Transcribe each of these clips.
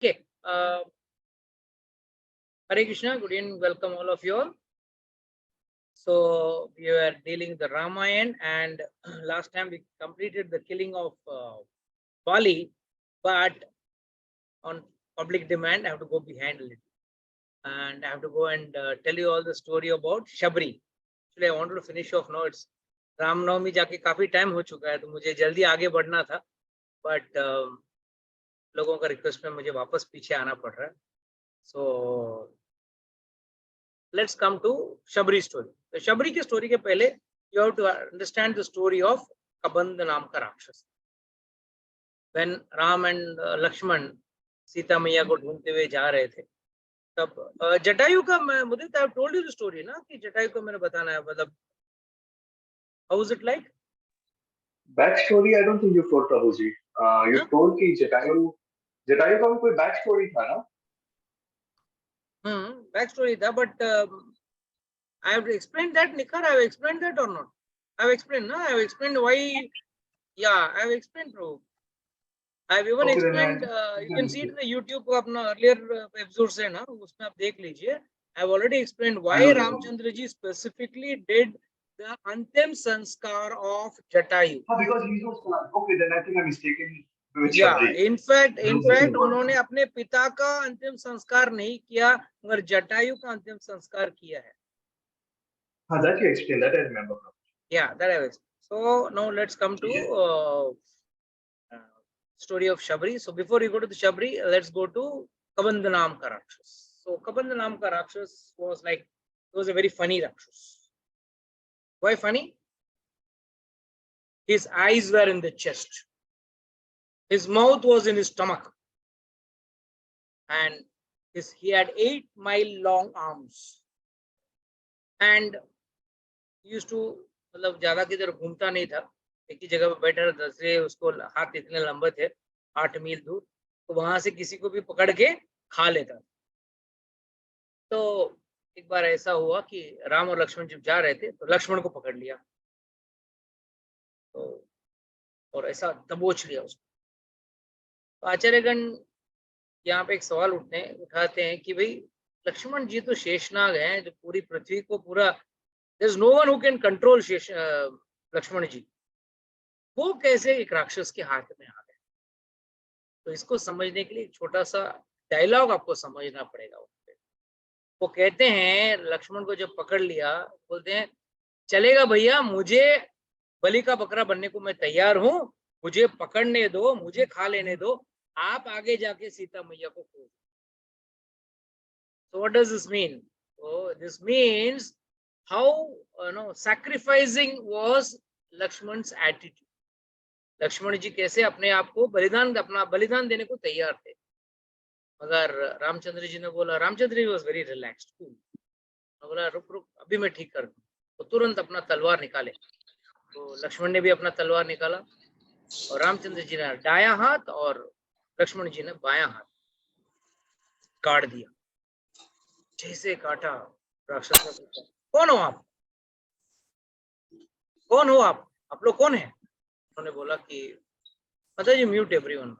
Okay. Hare Krishna. Good evening. Welcome all of you all. So we were dealing the Ramayana, and last time we completed the killing of Bali, but on public demand, I have to go behind a little, and I have to go and tell you all the story about Shabri. Actually, I wanted to finish off now. It's Ramnavami जाके काफी time हो चुका है, तो मुझे जल्दी आगे बढ़ना था, बट लोगों का रिक्वेस्ट में मुझे वापस पीछे आना पड़ रहा है. So let's come to Shabri story. तो शबरी की स्टोरी के पहले you have to understand the story of Kabandh नाम का राक्षस. When Ram and Lakshman Sita मैया को ढूंढते हुए जा रहे थे, तब जटायु का मुझे I have told you the story ना, कि जटायु को मैंने बताना है, मतलब how is it like? Back story I don't think you told, Prabhuji. You told कि जटायु का भी कोई back story था ना? Back story था, but I have explained that, Nikhar. I have explained that or not? I have explained, no? I have explained why. Yeah, I have explained, bro. I have even explained. You can see it in the YouTube को अपना earlier episode से ना, उसमें आप देख लीजिए. I have already explained why Ramchandra ji specifically did the Antim Sanskar of Jatayu. Because he was son. Okay, then I think I'm mistaken. Yeah, in fact, उन्होंने अपने पिता का अंतिम संस्कार नहीं किया, मगर जटायु का अंतिम संस्कार किया है. That you explained. That I remember. Yeah, that I have explained. So now let's come to story of Shabri. So before we go to the Shabri, let's go to Kabandh Naam ka Rakshas. So Kabandh Naam ka Rakshas was a very funny Rakshas. Why funny? His eyes were in the chest. His mouth was in his stomach. And he had 8-mile long arms. And he used to, मतलब ज्यादा किधर घूमता नहीं था, एक ही जगह पे बैठा रहता था. उसको हाथ इतने लंबे थे, 8 मील दूर, तो वहां से किसी को भी पकड़ के खा लेता. तो एक बार ऐसा हुआ कि राम और लक्ष्मण जब जा रहे थे, तो लक्ष्मण को पकड़ लिया, तो और ऐसा दबोच लिया उसको. तो आचार्यगण यहाँ पे एक सवाल उठाते हैं कि भाई लक्ष्मण जी तो शेषनाग हैं, जो पूरी पृथ्वी को पूरा, there is no one who can control Lakshman जी, वो कैसे एक राक्षस के हाथ में आ गए? तो इसको समझने के लिए एक छोटा सा डायलॉग आपको समझना पड़ेगा. वो कहते हैं लक्ष्मण को जब पकड़ लिया, बोलते हैं चलेगा भैया, मुझे बलि का बकरा बनने को मैं तैयार हूं, मुझे पकड़ने दो, मुझे खा लेने दो, आप आगे जाके सीता मैया को खोजो. So what does this mean? So this means how sacrificing was Lakshman's attitude. Lakshman जी कैसे अपने आप को अपना बलिदान देने को तैयार थे. मगर रामचंद्र जी ने बोला, Ramchandra ji was very relaxed, cool. बोला रुक रुक, अभी मैं ठीक कर दूं. तो तुरंत अपना तलवार निकाले. तो लक्ष्मण ने भी अपना तलवार निकाला, और रामचंद्र जी ने दायां हाथ और लक्ष्मण जी ने बायां हाथ काट दिया. जैसे काटा, राक्षस ने पूछा, कौन हो आप? कौन हो आप लोग कौन है? उन्होंने बोला कि माता जी म्यूट एवरीवन.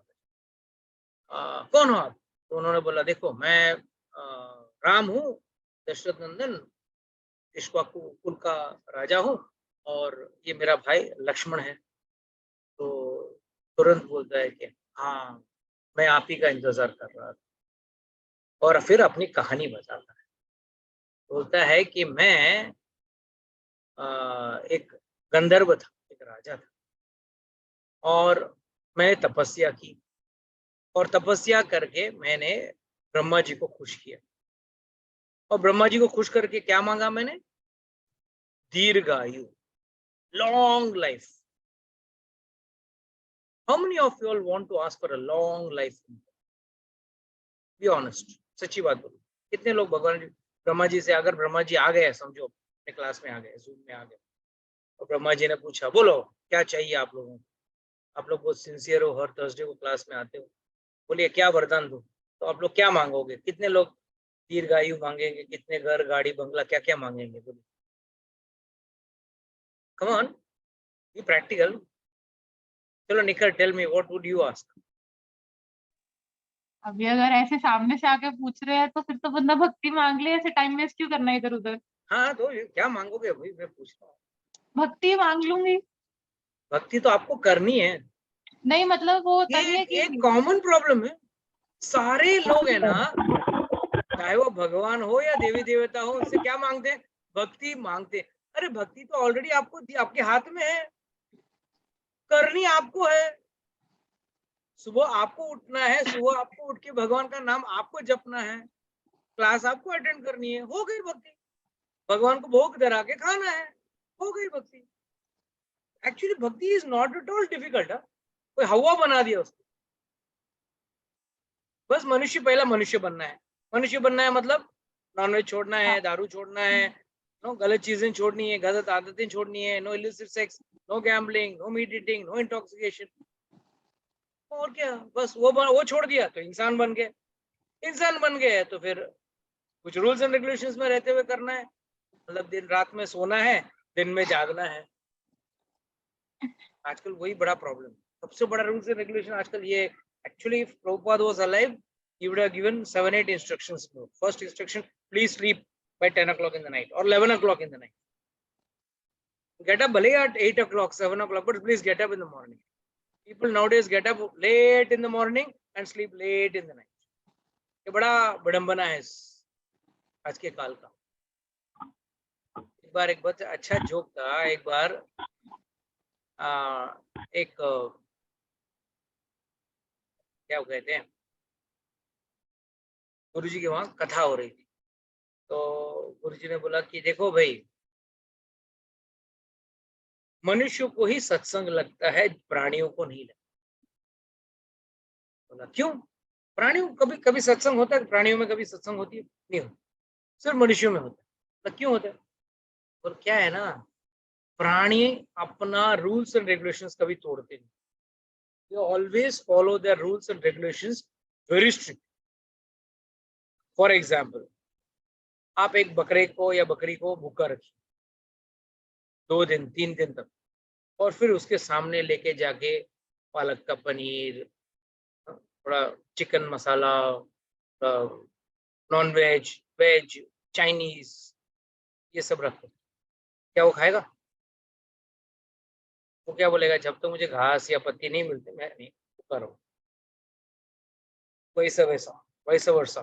कौन हो आप? तो उन्होंने बोला देखो, मैं राम हूँ, दशरथ नंदन, इक्ष्वाकु कुल का राजा हूँ, और ये मेरा भाई लक्ष्मण है. तो तुरंत बोलता है कि हाँ, मैं आप ही का इंतजार कर रहा था, और फिर अपनी कहानी बताता है. बोलता है कि मैं एक गंधर्व था, एक राजा था, और मैंने तपस्या की, और तपस्या करके मैंने ब्रह्मा जी को खुश किया. और ब्रह्मा जी को खुश करके क्या मांगा मैंने? दीर्घायु, long life. How many of you all want to ask for a long life? Be honest, सच्ची बात बोलो. कितने लोग भगवान ब्रह्मा जी से, अगर ब्रह्मा जी आ गए, समझो अपने क्लास में आ गए, जूम में आ गए, और ब्रह्मा जी ने पूछा बोलो क्या चाहिए आप लोगों को? आप लोग बहुत सिंसियर हो, हर थर्सडे को क्लास में आते हो, बोलिए क्या वरदान दूं? तो आप लोग क्या मांगोगे? कितने लोग दीर्घायु मांगेंगे? कितने घर गाड़ी बंगला क्या क्या मांगेंगे? बोलिए. Come on, be practical. चलो Nikhar, tell me, what would you ask? अभी अगर ऐसे सामने से आके पूछ रहे हैं तो फिर तो बंदा भक्ति मांग ले, ऐसे टाइम वेस्ट क्यों करना इधर उधर। हाँ तो ये क्या मांगोगे भाई, मैं पूछ रहा हूँ। भक्ति मांग लूंगी। भक्ति तो आपको करनी है, नहीं मतलब वो होता नहीं ये है कि एक कॉमन प्रॉब्लम है। सारे लोग है ना, चाहे वो भगवान हो या देवी देवता हो, उनसे क्या मांगते हैं? भक्ति मांगते हैं। अरे भक्ति तो ऑलरेडी आपको आपके हाथ में है, करनी आपको है। सुबह आपको उठना है, सुबह आपको उठ के भगवान का नाम आपको जपना है, क्लास आपको अटेंड करनी है, हो गई भक्ति। भगवान को भोग धरा के खाना है, हो गई भक्ति। एक्चुअली भक्ति is not at all difficult. कोई हवा बना दिया उसको। बस मनुष्य, पहला मनुष्य बनना है। मनुष्य बनना है मतलब नॉनवेज छोड़ना है, दारू छोड़ना है, नो गलत चीजें छोड़नी है, गलत आदतें छोड़नी है, no illicit sex, no gambling, no meat eating, no intoxication. और क्या, बस वो छोड़ दिया तो इंसान बन गए। इंसान बन गए तो फिर कुछ रूल्स एंड रेगुलेशंस में रहते हुए करना है। मतलब दिन रात में सोना है, दिन में जागना है। आजकल वही बड़ा प्रॉब्लम है। सबसे बड़ा रूल्स एंड रेगुलेशन आजकल ये। Actually if Prabhupada was alive, he would have given 7-8 instructions more. First instruction, please sleep by 10 o'clock in the night or 11 o'clock in the night. Get up भले at 8 o'clock, 7 o'clock, but please get up in the morning. People nowadays get up late in the morning and sleep late in the night. ये बड़ा विडंबना है आज के काल का। एक बहुत अच्छा जोक था। एक बार एक क्या कहते हैं, गुरुजी के वहां कथा हो रही थी। तो गुरुजी ने बोला कि देखो भाई, मनुष्य को ही सत्संग लगता है, प्राणियों को नहीं लगता। बोला क्यों? प्राणियों कभी कभी सत्संग होता है, प्राणियों में कभी सत्संग होती है? नहीं होती, सिर्फ मनुष्यों में होता है। तो क्यों होता है? और क्या है ना, प्राणी अपना रूल्स एंड रेगुलेशंस कभी तोड़ते नहीं। They always follow their rules and regulations very strict. For example, आप एक बकरे को या बकरी को भूखा रखिए 2 दिन 3 दिन तक, और फिर उसके सामने लेके जाके पालक का पनीर, थोड़ा चिकन मसाला, नॉन वेज, वेज, चाइनीज, ये सब रखो, क्या वो खाएगा? वो क्या बोलेगा, जब तो मुझे घास या पत्ती नहीं मिलती मैं नहीं भूखा रहूं। वैसा वैसा वैसा वर्षा।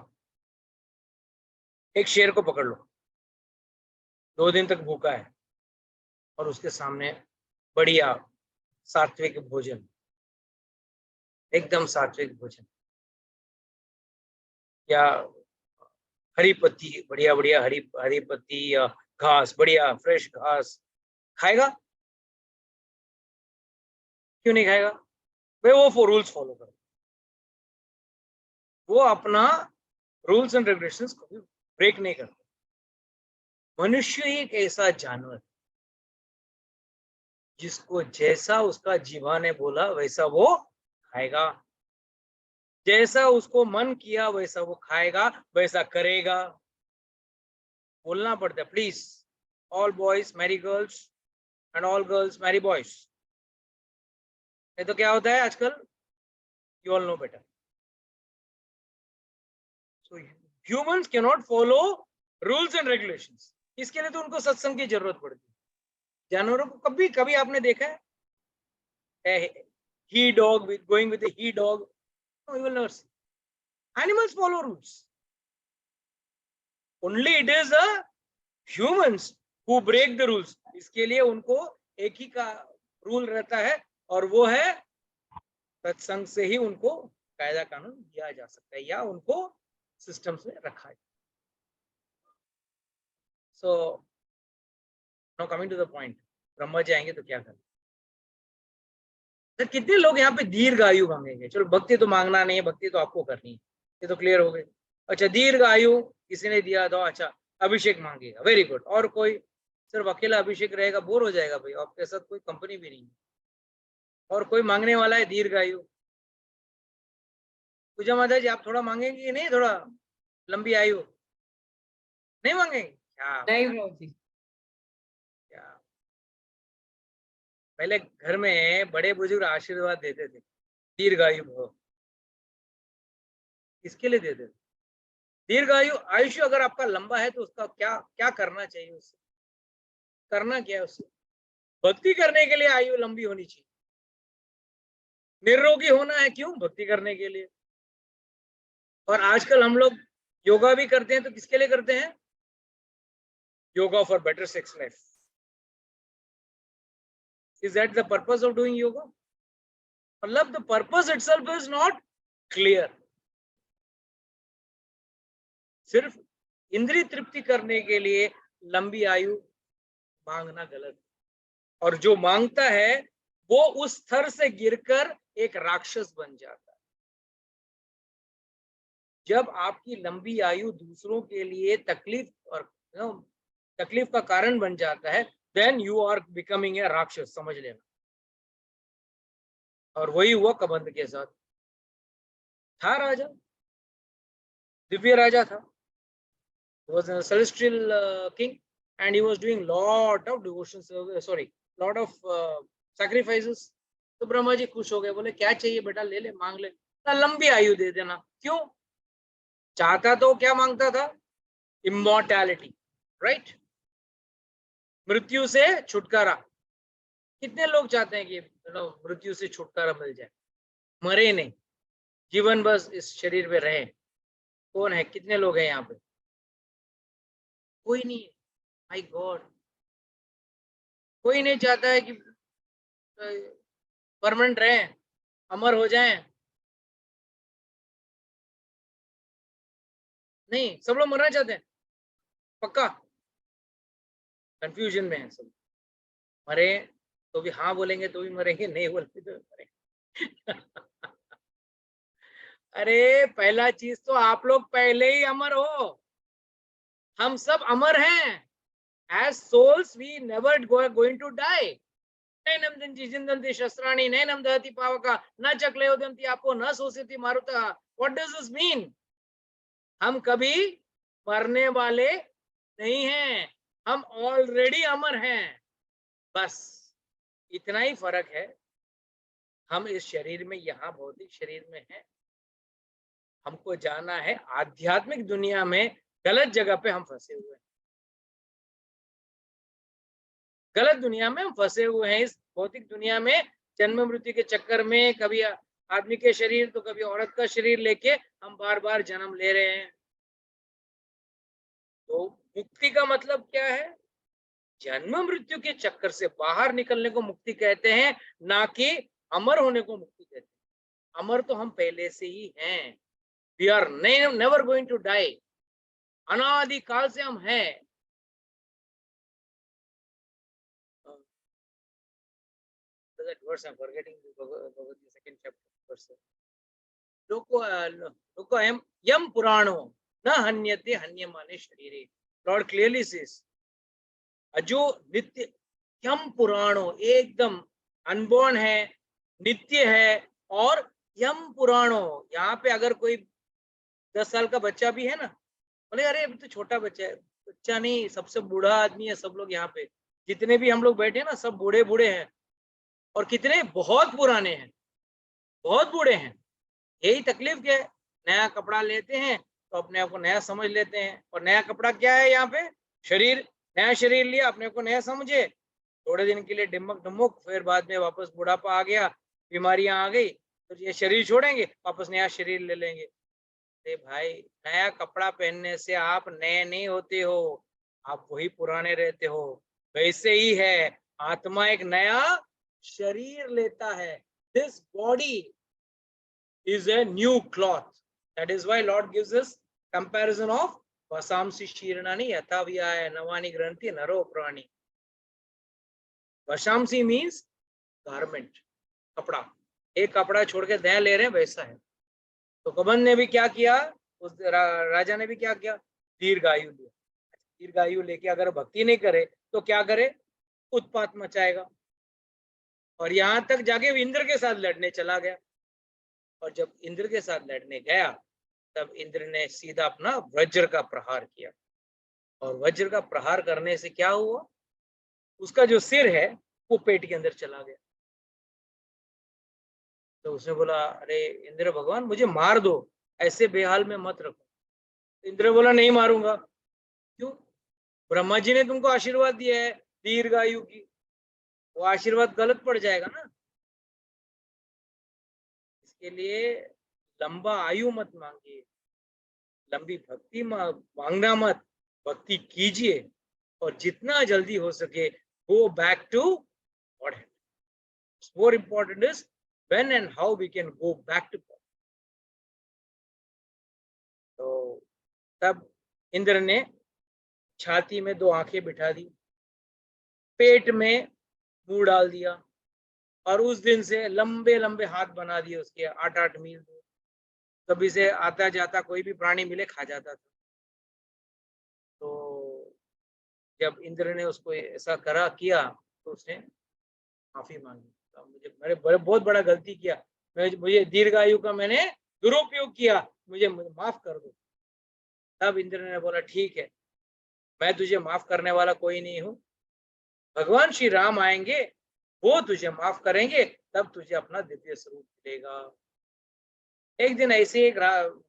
एक शेर को पकड़ लो, 2 दिन तक भूखा है, और उसके सामने बढ़िया सात्विक भोजन, एकदम सात्विक भोजन, या हरी पत्ती, बढ़िया बढ़िया हरी हरी पत्ती या घास, बढ़िया फ्रेश घास, खाएगा? क्यों नहीं खाएगा भाई? वो रूल्स फॉलो करो। वो अपना रूल्स एंड रेगुलेशंस कभी ब्रेक नहीं करता। मनुष्य ही एक ऐसा जानवर जिसको जैसा उसका जीवा ने बोला वैसा वो खाएगा, जैसा उसको मन किया वैसा वो खाएगा, वैसा करेगा। बोलना पड़ता है please, all boys marry girls and all girls marry boys. नहीं तो क्या होता है आजकल, you all know better. So humans can not follow rules and regulations. इसके लिए तो उनको सत्संग की जरूरत पड़ती है। जानवरों को कभी कभी आपने देखा है he dog going with he dog? No, you will never see. Animals follow rules. Only it is the humans who break the rules. इसके लिए उनको एक ही का रूल रहता है, और वो है सत्संग से ही उनको कायदा कानून दिया जा सकता है या उनको सिस्टम्स में रखा है। So now coming to the point, Brahma ji आएंगे तो क्या करें? तो कितने लोग यहाँ पे दीर्घ आयु मांगेंगे? चलो भक्ति तो मांगना नहीं है, भक्ति तो आपको करनी है, ये तो क्लियर हो गई। अच्छा, दीर्घ आयु किसी ने दिया तो अच्छा अभिषेक मांगेगा, वेरी गुड। और कोई सिर्फ अकेला अभिषेक रहेगा, बोर हो जाएगा भाई, आपके साथ कोई कंपनी भी नहीं है। और कोई मांगने वाला है दीर्घ आयु? पूजा माता जी आप थोड़ा मांगेंगे कि नहीं, थोड़ा लंबी आयु नहीं मांगेंगे क्या? नहीं ब्रो जी। क्या पहले घर में बड़े बुजुर्ग आशीर्वाद देते थे, दीर्घ आयु भव। किसके लिए दे देते? दीर्घ आयुष्य अगर आपका लंबा है तो उसका क्या क्या करना चाहिए? उससे करना क्या है? उससे भक्ति करने के लिए आयु लंबी होनी चाहिए। निरोगी होना है क्यों? भक्ति करने के लिए। और आजकल हम लोग योगा भी करते हैं तो किसके लिए करते हैं? Yoga for better sex life. Is that the purpose of doing yoga? मतलब the purpose itself is not clear. सिर्फ इंद्रिय तृप्ति करने के लिए लंबी आयु मांगना गलत। और जो मांगता है वो उस स्तर से गिरकर एक राक्षस बन जाता है। जब आपकी लंबी आयु दूसरों के लिए तकलीफ और तकलीफ का कारण बन जाता है, then you are becoming a rakshas, समझ लेना। और वही हुआ कबंध के साथ। था राजा, दिव्य राजा था, was a celestial king and he was doing lot of devotion service, lot of sacrifices. तो ब्रह्मा जी खुश हो गए, बोले क्या चाहिए बेटा, ले ले, मांग ले, लंबी आयु दे देना। क्यों चाहता? तो क्या मांगता था? Immortality, right? मृत्यु से छुटकारा। कितने लोग चाहते हैं कि मृत्यु से छुटकारा मिल जाए, मरे नहीं, जीवन बस इस शरीर में रहे? कौन है? कितने लोग हैं यहाँ पे? कोई नहीं। माय गॉड, कोई नहीं चाहता है कि परमानेंट रहे, अमर हो जाएं। नहीं, सब लोग मरना चाहते हैं, पक्का। कंफ्यूजन में है सब। मरे तो भी हाँ बोलेंगे तो भी मरेंगे, नहीं बोलेंगे तो भी मरेंगे। अरे पहला चीज तो आप लोग पहले ही अमर हो। हम सब अमर हैं। As souls we never going to die. नैनम दंति जिंदन्ति शस्त्राणि नैनम दहति पावका न चक्लेयोदन्ति आपो न शोषयति मारुतः। What does this mean? हम कभी मरने वाले नहीं हैं, हम ऑलरेडी अमर हैं। बस इतना ही फर्क है। हम इस शरीर में, यहाँ भौतिक शरीर में हैं, हमको जाना है आध्यात्मिक दुनिया में। गलत जगह पे हम फंसे हुए हैं, गलत दुनिया में हम फंसे हुए हैं। इस भौतिक दुनिया में जन्म मृत्यु के चक्कर में कभी आदमी के शरीर तो कभी औरत का शरीर लेके हम बार बार जन्म ले रहे हैं। तो मुक्ति का मतलब क्या है? जन्म मृत्यु के चक्कर से बाहर निकलने को मुक्ति कहते हैं, ना कि अमर होने को मुक्ति कहते हैं। अमर तो हम पहले से ही हैं। We are never going to die. अनादि काल से हम हैं। that verse I'm forgetting the Bhagavad Gita second chapter verse. Loko yam purano na hanyate hanyamane sharire. Lord clearly says, अजो नित्य यम पुराणो, एकदम अनबॉर्न है, नित्य है। और यम पुराणो, यहाँ पे अगर कोई 10 साल का बच्चा भी है ना, बोले अरे अभी तो छोटा बच्चा है। बच्चा नहीं, सबसे बूढ़ा आदमी है। सब लोग यहाँ पे जितने भी हम लोग बैठे हैं ना, सब बूढ़े बूढ़े हैं। और कितने बहुत पुराने हैं, बहुत बूढ़े हैं। यही तकलीफ क्या है? नया कपड़ा लेते हैं तो अपने आप को नया समझ लेते हैं। और नया कपड़ा क्या है? यहाँ पे शरीर। नया शरीर लिया, अपने को नया समझे, थोड़े दिन के लिए डिमक डुमुक, फिर बाद में वापस बुढ़ापा आ गया, बीमारियां आ गई, तो ये शरीर छोड़ेंगे, वापस नया शरीर ले लेंगे। अरे भाई, नया कपड़ा पहनने से आप नए नहीं होते हो, आप वही पुराने रहते हो। वैसे ही है, आत्मा एक नया शरीर लेता है। This body is a new cloth. That is why Lord gives us comparison of vasamsi shirnani yathavyaya navani granthi naro prani. vasamsi means garment, कपड़ा। एक कपड़ा छोड़ के नया ले रहे हैं, वैसा है। तो कबंध ने भी क्या किया? उस राजा ने भी क्या किया? दीर्घायु लिया। दीर्घायु लेके अगर भक्ति नहीं करे तो क्या करे? उत्पात मचाएगा। और यहां तक जाके इंद्र के साथ लड़ने चला गया। और जब इंद्र के साथ लड़ने गया तब इंद्र ने सीधा अपना वज्र का प्रहार किया। और वज्र का प्रहार करने से क्या हुआ? उसका जो सिर है वो पेट के अंदर चला गया। तो उसने बोला, अरे इंद्र भगवान, मुझे मार दो, ऐसे बेहाल में मत रखो। इंद्र बोला नहीं मारूंगा। क्यों? ब्रह्मा जी ने तुमको आशीर्वाद दिया है दीर्घायु की, वो आशीर्वाद गलत पड़ जाएगा ना। इसके लिए लंबा आयु मत मांगिए, लंबी भक्ति मांगना मत, भक्ति कीजिए और जितना जल्दी हो सके go back to God. More important is when and how we can go back to God. तो तब इंद्र ने छाती में 2 आंखें बिठा दी, पेट में मुंह डाल दिया और उस दिन से लंबे लंबे हाथ बना दिए उसके 8-8 मील दूर। कभी से आता जाता कोई भी प्राणी मिले खा जाता था। तो जब इंद्र ने उसको ऐसा किया तो उसने माफी मांगी, तो मैंने बहुत बड़ा गलती किया, मुझे दीर्घायु का मैंने दुरुपयोग किया, मुझे माफ कर दो। तब इंद्र ने बोला ठीक है, मैं तुझे माफ करने वाला कोई नहीं हूँ, भगवान श्री राम आएंगे वो तुझे माफ करेंगे, तब तुझे अपना दिव्य स्वरूप मिलेगा। एक दिन ऐसे एक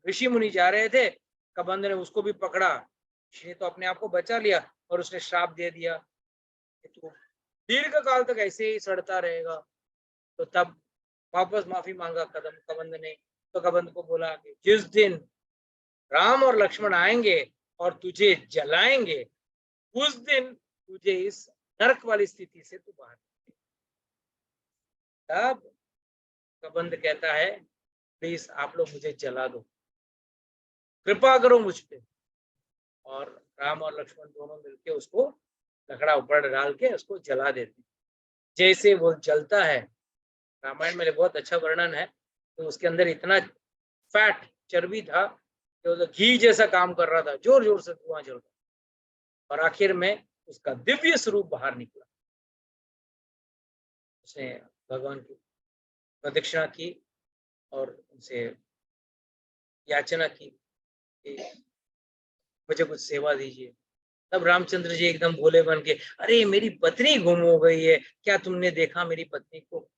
ऋषि मुनि जा रहे थे, कबंध ने उसको भी पकड़ा, ऋषि तो अपने आप को बचा लिया और उसने श्राप दे दिया कि तू दीर्घ काल तक ऐसे ही सड़ता रहेगा। तो तब वापस माफी मांगा कबंध ने। तो कबंध को बोला कि जिस दिन राम और लक्ष्मण आएंगे और तुझे जलाएंगे, उस दिन तुझे इस नरक वाली स्थिति से तू बाहर। तब कबंध कहता है प्लीज आप लोग मुझे जला दो, कृपा करो मुझ पे। और राम और लक्ष्मण दोनों मिलके उसको लकड़ा ऊपर डाल के उसको जला देते। जैसे वो जलता है, रामायण में बहुत अच्छा वर्णन है, तो उसके अंदर इतना फैट चर्बी था कि वो घी जैसा काम कर रहा था, जोर जोर से धुआं जल रहा, और आखिर में उसका दिव्य स्वरूप बाहर निकला। उसने भगवान की प्रदक्षिणा की और उनसे याचना की कि मुझे कुछ सेवा दीजिए। तब रामचंद्र जी एकदम भोले बन के, अरे मेरी पत्नी गुम हो गई है, क्या तुमने देखा मेरी पत्नी को?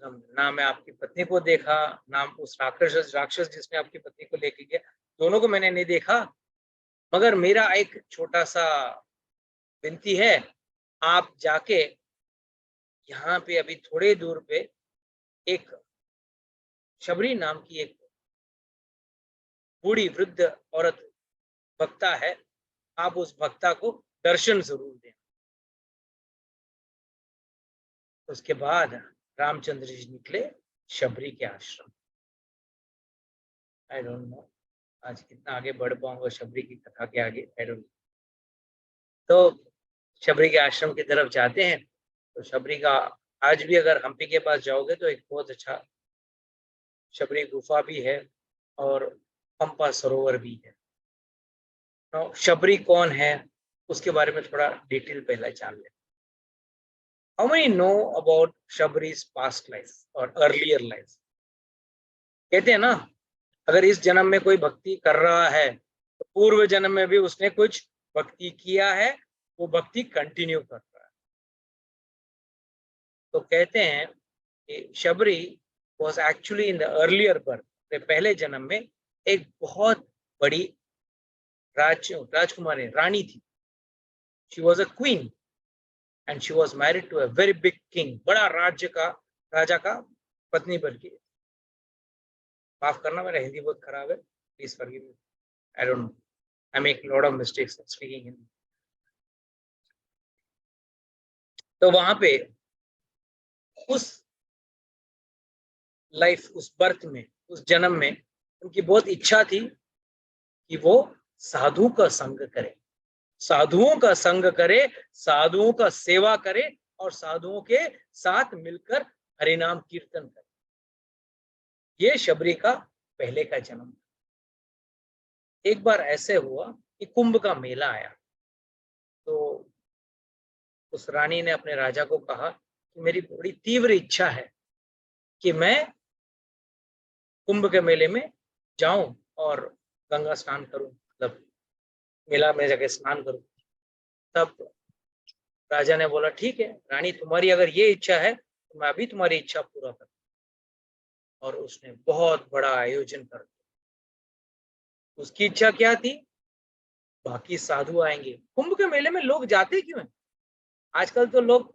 ना मैं आपकी पत्नी को देखा, ना उस राक्षस जिसने आपकी पत्नी को लेके गया, दोनों को मैंने नहीं देखा, मगर मेरा एक छोटा सा विनती है, आप जाके यहाँ पे अभी थोड़े दूर पे एक शबरी नाम की एक बूढ़ी वृद्ध औरत भक्ता है, आप उस भक्ता को दर्शन जरूर दें। उसके बाद रामचंद्र जी निकले शबरी के आश्रम। आई डोंट नो आज कितना आगे बढ़ पाऊंगा शबरी की कथा के आगे, आई डोंट नो। तो शबरी के आश्रम की तरफ जाते हैं। तो शबरी का आज भी अगर हम्पी के पास जाओगे तो एक बहुत अच्छा शबरी गुफा भी है और पंपा सरोवर भी है। तो शबरी कौन है उसके बारे में थोड़ा डिटेल पहले जान लें। How many know about Shabri's past life or earlier life? कहते हैं ना, अगर इस जन्म में कोई भक्ति कर रहा है तो पूर्व जन्म में भी उसने कुछ भक्ति किया है, वो भक्ति कंटिन्यू कर रहा है। तो कहते हैं कि Shabari was actually in the earlier birth, पहले जन्म में एक बहुत बड़ी राजकुमारी रानी थी। She was a queen and she was married to a very big king, बड़ा राजा का पत्नी बन गई। माफ करना मेरा हिंदी बहुत खराब है, please forgive me, I don't know, I make lot of mistakes speaking Hindi. तो वहां पे उस लाइफ, उस बर्थ में, उस जन्म में उनकी बहुत इच्छा थी कि वो साधु का संग करे, साधुओं का संग करे, साधुओं का सेवा करे और साधुओं के साथ मिलकर हरिनाम कीर्तन करे। ये शबरी का पहले का जन्म। एक बार ऐसे हुआ कि कुंभ का मेला आया, तो उस रानी ने अपने राजा को कहा कि मेरी बड़ी तीव्र इच्छा है कि मैं कुंभ के मेले में जाऊं और गंगा स्नान करूं, मतलब मेला में जाके स्नान करूं। तब राजा ने बोला ठीक है रानी, तुम्हारी अगर ये इच्छा है तो मैं अभी तुम्हारी इच्छा पूरा करूं। और उसने बहुत बड़ा आयोजन कर दिया, उसकी इच्छा क्या थी? बाकी साधु आएंगे। कुंभ के मेले में लोग जाते क्यों हैं? आजकल तो लोग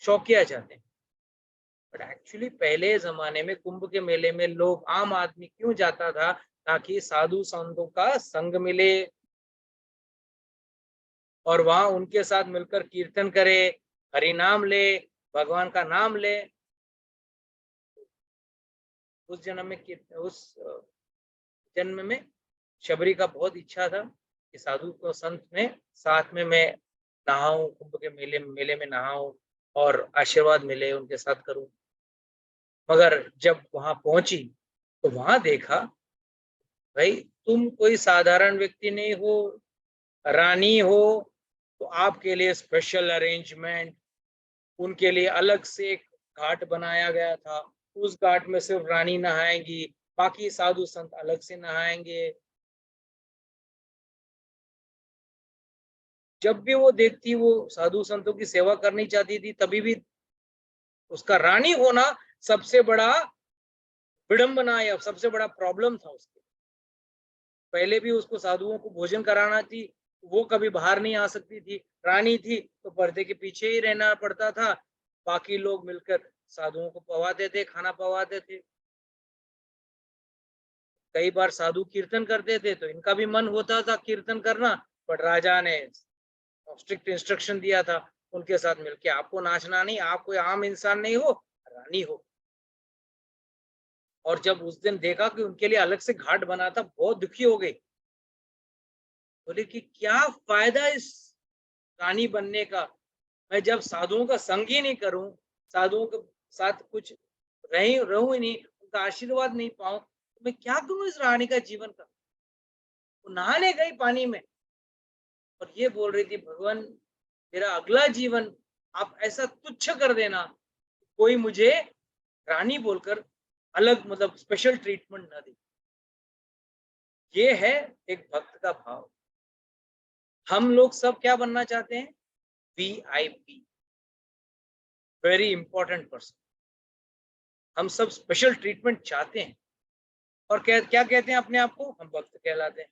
शौकिया जाते हैं, बट एक्चुअली पहले जमाने में कुंभ के मेले में लोग, आम आदमी क्यों जाता था? ताकि साधु संतों का संग मिले और वहां उनके साथ मिलकर कीर्तन करे, हरि नाम ले, भगवान का नाम ले। उस जन्म में उस जन्म में शबरी का बहुत इच्छा था कि साधु को संत में साथ में मैं नहाऊं, कुंभ के मेले में नहाऊं और आशीर्वाद मिले, उनके साथ करूं। मगर जब वहां पहुंची तो वहां देखा, भाई तुम कोई साधारण व्यक्ति नहीं हो, रानी हो, तो आपके लिए स्पेशल अरेंजमेंट, उनके लिए अलग से एक घाट बनाया गया था। उस घाट में सिर्फ रानी नहाएंगी, बाकी साधु संत अलग से नहाएंगे। जब भी वो देखती, वो साधु संतों की सेवा करनी चाहती थी, तभी भी उसका रानी होना सबसे बड़ा विडंबना या सबसे बड़ा प्रॉब्लम था उसके। पहले भी उसको साधुओं को भोजन कराना थी, वो कभी बाहर नहीं आ सकती थी, रानी थी तो पर्दे के पीछे ही रहना पड़ता था। बाकी लोग मिलकर साधुओं को पवाते थे, खाना पवाते थे। कई बार साधु कीर्तन करते थे तो इनका भी मन होता था कीर्तन करना, बट राजा ने स्ट्रिक्ट इंस्ट्रक्शन दिया था उनके साथ मिलके, आपको नाचना नहीं, आप कोई आम इंसान नहीं हो, रानी हो। और जब उस दिन देखा कि उनके लिए अलग से घाट बना था, बहुत दुखी हो गई। बोले कि क्या फायदा इस रानी बनने का, मैं जब साधुओं का संग ही नहीं करूं, साधुओं के साथ कुछ रहूं ही नहीं, उनका आशीर्वाद नहीं पाऊं, तो मैं क्या करूं इस रानी का जीवन का। वो नहाने गई पानी में और ये बोल रही थी, भगवान मेरा अगला जीवन आप ऐसा तुच्छ कर देना, कोई मुझे रानी बोलकर अलग मतलब स्पेशल ट्रीटमेंट ना दे। ये है एक भक्त का भाव। हम लोग सब क्या बनना चाहते हैं? VIP, very important person. हम सब स्पेशल ट्रीटमेंट चाहते हैं और क्या कहते हैं अपने आप को? हम भक्त कहलाते हैं।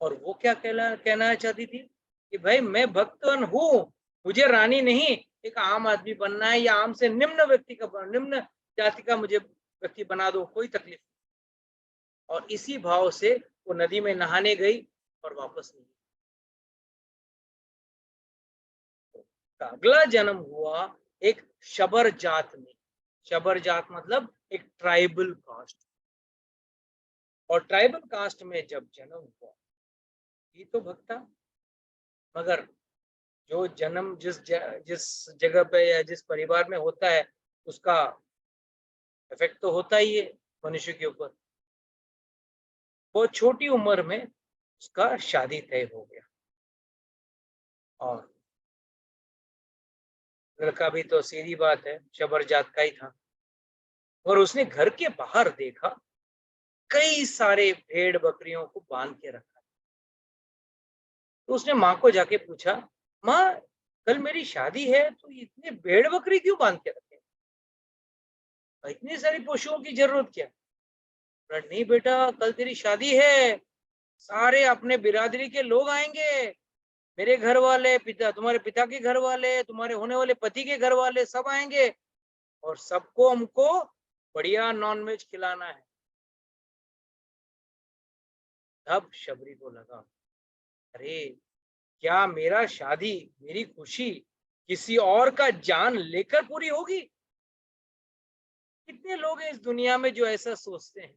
और वो क्या कहना चाहती थी कि भाई मैं भक्तन हूँ, मुझे रानी नहीं, एक आम आदमी बनना है, या आम से निम्न व्यक्ति का, निम्न जाति का मुझे व्यक्ति बना दो, कोई तकलीफ नहीं। और इसी भाव से वो नदी में नहाने गई और वापस नहीं। तो अगला जन्म हुआ एक शबर जात में। शबर जात मतलब एक ट्राइबल कास्ट। और ट्राइबल कास्ट में जब जन्म हुआ, ये तो भक्ता, मगर जो जन्म जिस जगह पे या जिस परिवार में होता है, उसका इफेक्ट तो होता ही है मनुष्य के ऊपर। बहुत छोटी उम्र में उसका शादी तय हो गया और लड़का भी तो सीधी बात है शबर जात का ही था। और उसने घर के बाहर देखा कई सारे भेड़ बकरियों को बांध के रखा। तो उसने माँ को जाके पूछा, माँ कल मेरी शादी है तो इतने भेड़ बकरी क्यों बांध के रखे, इतनी सारी पशुओं की जरूरत क्या? नहीं बेटा, कल तेरी शादी है, सारे अपने बिरादरी के लोग आएंगे, मेरे घर वाले, पिता, तुम्हारे पिता के घर वाले, तुम्हारे होने वाले पति के घर वाले, सब आएंगे और सबको हमको बढ़िया नॉनवेज खिलाना है। तब शबरी को लगा, अरे क्या मेरा शादी, मेरी खुशी किसी और का जान लेकर पूरी होगी? कितने लोग हैं इस दुनिया में जो ऐसा सोचते हैं?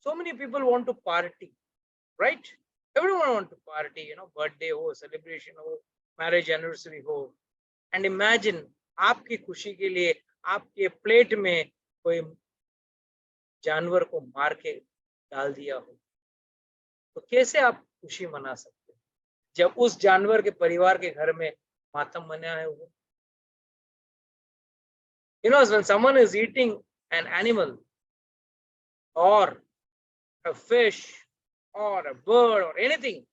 So many people want to party, right? Everyone want to party, birthday हो, celebration हो, marriage anniversary हो, and imagine आपकी खुशी के लिए आपके प्लेट में कोई जानवर को मार के डाल दिया हो, तो कैसे आप खुशी मना सकते हैं जब उस जानवर के परिवार के घर में मातम मनाया हो? When someone is eating an animal or a fish or a bird or anything,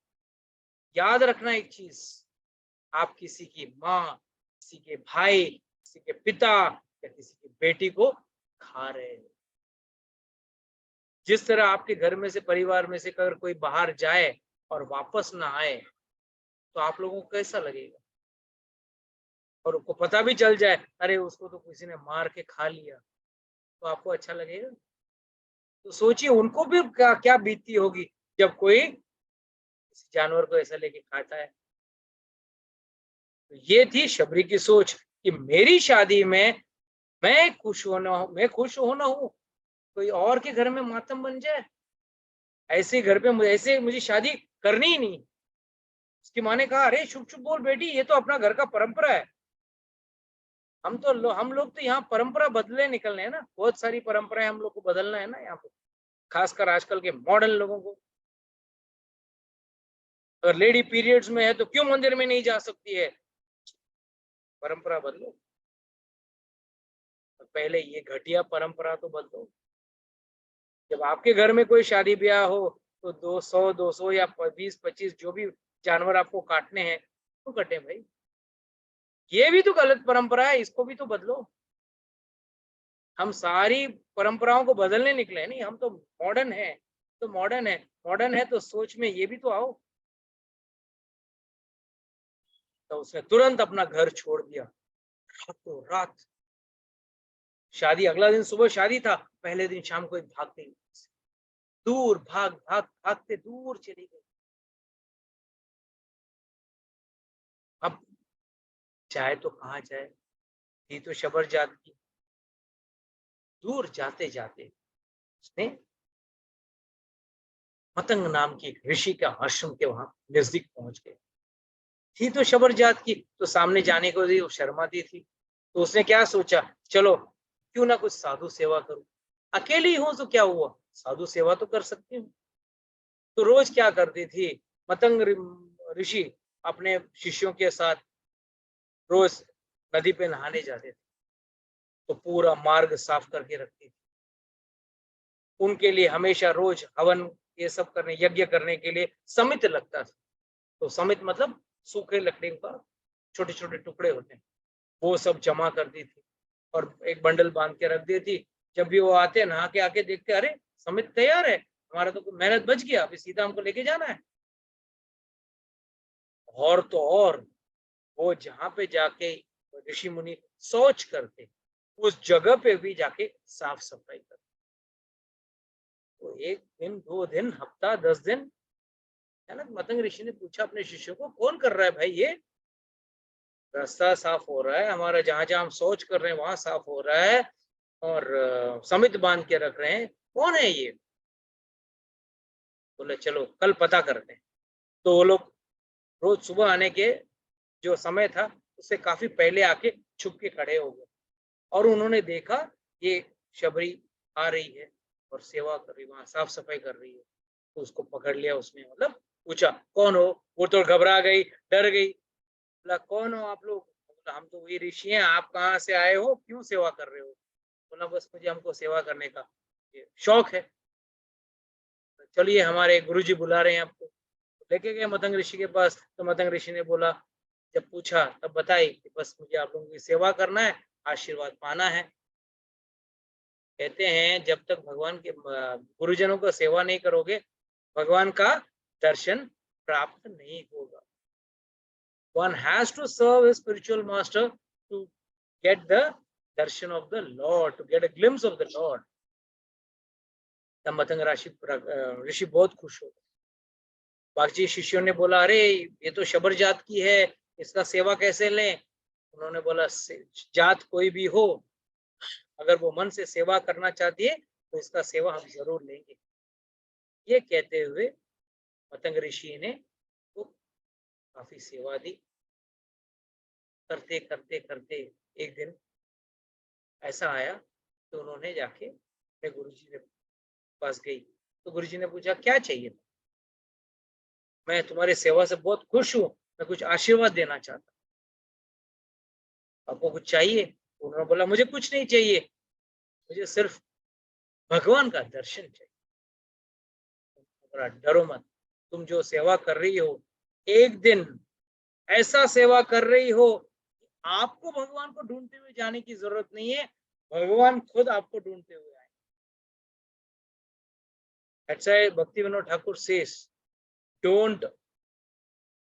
याद रखना एक चीज, आप किसी की माँ, किसी के भाई, किसी के पिता या किसी की बेटी को खा रहे हैं। जिस तरह आपके घर में से, परिवार में से अगर कोई बाहर जाए और वापस ना आए तो आप लोगों को कैसा लगेगा? और उसको पता भी चल जाए, अरे उसको तो किसी ने मार के खा लिया, तो आपको अच्छा लगेगा? तो सोचिए उनको भी क्या क्या बीतती होगी जब कोई किसी जानवर को ऐसा लेके खाता है। तो ये थी शबरी की सोच कि मेरी शादी में मैं खुश होना हूं, मैं खुश होना हूं, कोई और के घर में मातम बन जाए। ऐसे घर पे ऐसे मुझे शादी करनी ही नहीं। उसकी माँ ने कहा, अरे चुप चुप बोल बेटी, ये तो अपना घर का परंपरा है। हम लोग तो यहाँ परंपरा बदले निकलने हैं ना, बहुत सारी परंपराएं हम लोग को बदलना है ना यहाँ पे, खासकर आजकल के मॉडर्न लोगों को। अगर लेडी पीरियड्स में है तो क्यों मंदिर में नहीं जा सकती है? परंपरा बदलो। पहले ये घटिया परंपरा तो बदलो। जब आपके घर में कोई शादी ब्याह हो तो 200 या 20-25 जो भी जानवर आपको काटने हैं तो कटे भाई। ये भी तो गलत परंपरा है, इसको भी तो बदलो। हम सारी परंपराओं को बदलने निकले नहीं, हम तो मॉडर्न है। तो मॉडर्न है तो सोच में ये भी तो आओ। तो उसने तुरंत अपना घर छोड़ दिया, रातों रात। शादी अगला दिन सुबह शादी था, पहले दिन शाम को भाग गई, दूर भागते दूर चली गई। अब जाए तो कहाँ जाए, थी तो शबर जात की। दूर जाते जाते उसने मतंग नाम की एक ऋषि का आश्रम के वहां नजदीक पहुंच गए। थी तो शबर जात की, तो सामने जाने को भी वो शर्माती थी। तो उसने क्या सोचा, चलो क्यों ना कुछ साधु सेवा करूं। अकेली हूं तो क्या हुआ, साधु सेवा तो कर सकती हूँ। तो रोज क्या करती थी, मतंग ऋषि अपने शिष्यों के साथ रोज नदी पे नहाने जाते थे, तो पूरा मार्ग साफ करके रखती थी। उनके लिए हमेशा रोज हवन ये सब करने, यज्ञ करने के लिए समित लगता था। तो समित मतलब सूखे लकड़ी का छोटे छोटे टुकड़े होते हैं, वो सब जमा करती थी और एक बंडल बांध के रख देती। जब भी वो आते नहा के आके देखते, अरे समित तैयार है, हमारा तो मेहनत बच गया, अभी सीधा हमको लेके जाना है। और तो और वो जहां पे जाके ऋषि मुनि शौच करते, उस जगह पे भी जाके साफ सफाई करते। तो 1 दिन 2 दिन हफ्ता 10 दिन, है ना। मतंग ऋषि ने पूछा अपने शिष्यों को, कौन कर रहा है भाई ये? रास्ता साफ हो रहा है हमारा, जहां जहां हम शौच कर रहे हैं वहां साफ हो रहा है, और समित बांध के रख रहे हैं, कौन है ये? बोले चलो कल पता करते हैं। तो वो लोग रोज सुबह आने के जो समय था उससे काफी पहले आके छुप के खड़े हो गए, और उन्होंने देखा ये शबरी आ रही है और सेवा कर रही, वहां साफ सफाई कर रही है। तो उसको पकड़ लिया उसने, मतलब पूछा कौन हो? वो तो घबरा गई, डर गई। बोला कौन हो आप लोग? बोला हम तो वही ऋषि हैं, आप कहाँ से आए हो, क्यों सेवा कर रहे हो? बोला बस मुझे हमको सेवा करने का ये शौक है। चलिए हमारे गुरुजी बुला रहे हैं आपको। लेके गए मतंग ऋषि के पास। तो मतंग ऋषि ने बोला, जब पूछा तब बताई कि बस मुझे आप लोगों की सेवा करना है, आशीर्वाद पाना है। कहते हैं जब तक भगवान के गुरुजनों का सेवा नहीं करोगे, भगवान का दर्शन प्राप्त नहीं होगा। One has to serve his spiritual master to get the darshan of the Lord, to get a glimpse of the Lord. तब मतंग ऋषि बहुत खुश हो। बाकी शिष्यों ने बोला, अरे ये तो शबर जात की है, इसका सेवा कैसे लें? उन्होंने बोला, जात कोई भी हो, अगर वो मन से सेवा करना चाहती है तो इसका सेवा हम जरूर लेंगे। ये कहते हुए मतंग ऋषि ने वो काफी सेवा दी। करते करते करते एक दिन ऐसा आया तो उन्होंने जाके अपने गुरुजी के पास गई। तो गुरुजी ने पूछा क्या चाहिए? मैं तुम्हारी सेवा से बहुत खुश हूँ, मैं कुछ आशीर्वाद देना चाहता हूँ, आपको कुछ चाहिए? उन्होंने बोला मुझे कुछ नहीं चाहिए, मुझे सिर्फ भगवान का दर्शन चाहिए। डरो मत, तुम जो सेवा कर रही हो, एक दिन ऐसा सेवा कर रही हो, आपको भगवान को ढूंढते हुए जाने की जरूरत नहीं है, भगवान खुद आपको ढूंढते हुए आए। That's why Bhakti Vinod Thakur says, don't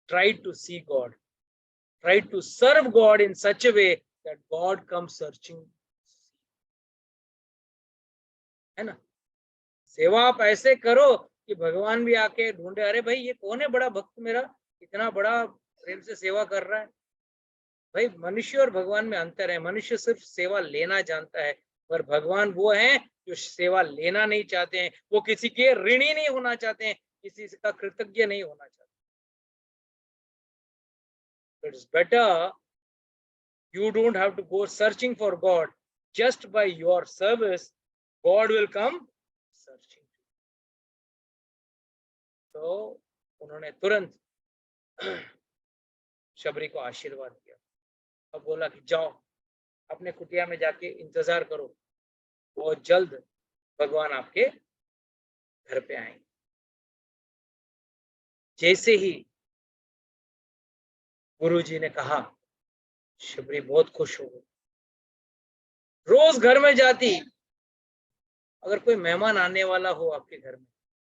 try to see God. Try to serve God in such a way that God comes searching. है ना? सेवा आप ऐसे करो कि भगवान भी आके ढूंढे, अरे भाई ये कौन है बड़ा भक्त मेरा, इतना बड़ा प्रेम से सेवा कर रहा है। भाई मनुष्य और भगवान में अंतर है। मनुष्य सिर्फ सेवा लेना जानता है, पर भगवान वो है जो सेवा लेना नहीं चाहते हैं। वो किसी के ऋणी नहीं होना चाहते हैं, किसी का कृतज्ञ नहीं होना चाहते। It's better you don't have to go searching for God. Just by your service, God will come searching. तो उन्होंने तुरंत शबरी को आशीर्वाद दिया। अब बोला कि जाओ अपने कुटिया में जाके इंतजार करो, बहुत जल्द भगवान आपके घर पे आएंगे। जैसे ही गुरुजी ने कहा, शबरी बहुत खुश हो गई। रोज घर में जाती। अगर कोई मेहमान आने वाला हो आपके घर में,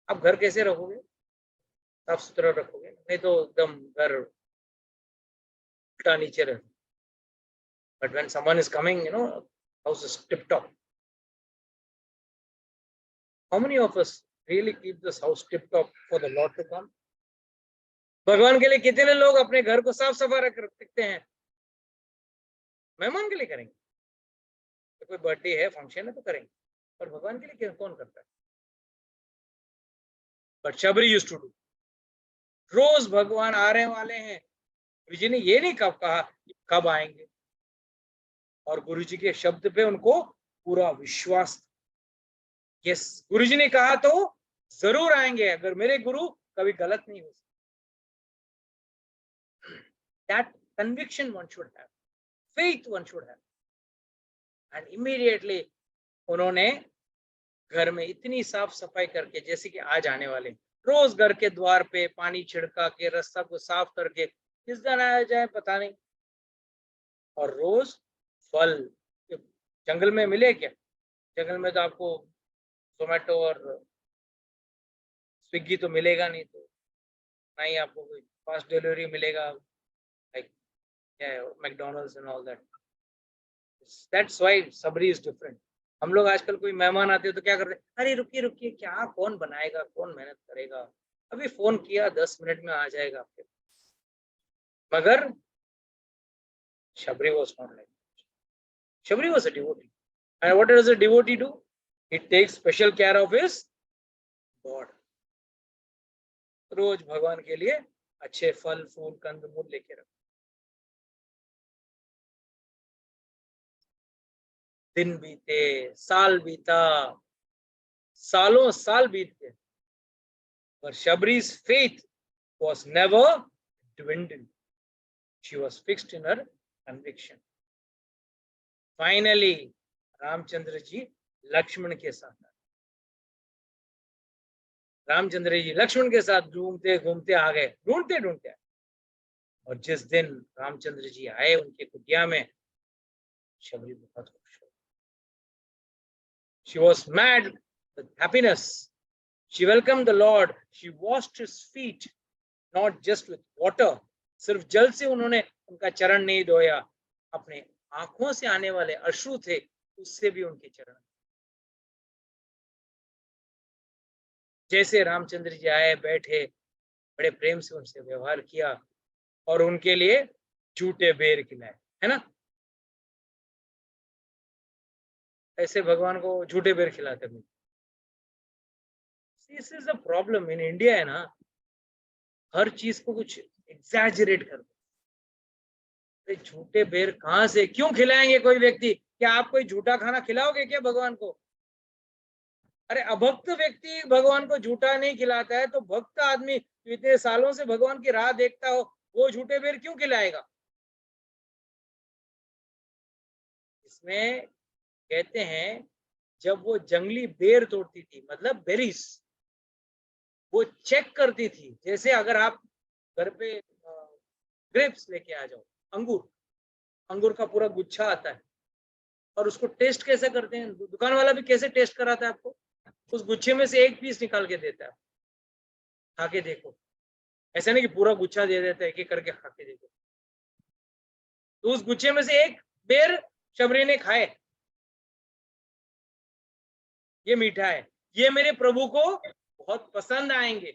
आप घर कैसे रखोगे? साफ सुथरा रखोगे, नहीं तो एकदम घर उल्टा नीचे रहे। But when someone is coming, house is tip top. How many of us really keep this house tip top for the Lord to come? भगवान के लिए कितने लोग अपने घर को साफ सफा रखते हैं? मेहमान के लिए करेंगे, तो कोई बर्थडे है, फंक्शन है तो करेंगे, पर भगवान के लिए कौन करता है? But Shabari used to do. रोज भगवान आ रहे वाले हैं, गुरुजी ने ये नहीं कब कहा कब आएंगे, और गुरुजी के शब्द पे उनको पूरा विश्वास। यस, गुरुजी ने कहा तो जरूर आएंगे। अगर मेरे गुरु कभी गलत नहीं हो सकते। That conviction one should have, faith one should have. And immediately उन्होंने घर में इतनी साफ सफाई करके, जैसे कि आज आने वाले, रोज घर के द्वार पे पानी छिड़का के रास्ता को साफ करके, किस दिन आया जाए पता नहीं। और रोज फल जंगल में मिले क्या? जंगल में तो आपको जोमेटो और स्विगी तो मिलेगा नहीं, तो ना ही आपको कोई फास्ट डिलीवरी मिलेगा, like McDonald's and all that. That's why Sabari is different. हम लोग आजकल कोई मेहमान आते हैं तो क्या करते हैं? अरे रुकिए रुकिए, क्या कौन बनाएगा, कौन मेहनत करेगा, अभी फोन किया 10 मिनट में आ जाएगा आपके पास। मगर Shabari was not like that. Shabri was a devotee. And what does a devotee do? He takes special care of his God. रोज भगवान के लिए अच्छे फल फूल कंद मूल लेके रखो। दिन बीते, साल बीता, सालों साल बीत गए, पर शबरी's faith was never dwindled. She was fixed in her conviction. Finally, Ramchandra ji Lakshman के साथ आए। रामचंद्र जी लक्ष्मण के साथ घूमते घूमते आ गए, ढूंढते ढूंढते आए। और जिस दिन रामचंद्र जी आए उनके कुटिया में, शबरी बहुत खुश हो। She was mad with happiness. She welcomed the Lord. She washed his feet, not just with water. सिर्फ जल से उन्होंने उनका चरण नहीं धोया, अपने आंखों से आने वाले अश्रु थे, उससे भी उनके चरण। जैसे रामचंद्र जी आए, बैठे, बड़े प्रेम से उनसे व्यवहार किया और उनके लिए झूठे बेर खिलाए, है ना? ऐसे भगवान को झूठे बेर खिलाते हैं। This is the problem in India, है ना? हर चीज को कुछ एग्जैजरेट कर दो। झूठे बेर कहां से, क्यों खिलाएंगे कोई व्यक्ति? क्या आप कोई झूठा खाना खिलाओगे क्या भगवान को? अरे अभक्त व्यक्ति भगवान को झूठा नहीं खिलाता है, तो भक्त आदमी इतने सालों से भगवान की राह देखता हो, वो झूठे बेर क्यों खिलाएगा? इसमें कहते हैं जब वो जंगली बेर तोड़ती थी, मतलब बेरीज, वो चेक करती थी। जैसे अगर आप घर पे ग्रेप्स लेके आ जाओ, अंगूर का पूरा गुच्छा आता है, और उसको टेस्ट कैसे करते हैं? दुकान वाला भी कैसे टेस्ट कराता है आपको? उस गुच्छे में से एक पीस निकाल के देता है, खा के देखो। ऐसा नहीं कि पूरा गुच्छा दे देता है, एक एक करके खा के देखो। तो उस गुच्छे में से एक बेर शबरी ने खाए, ये मीठा है, ये मेरे प्रभु को बहुत पसंद आएंगे।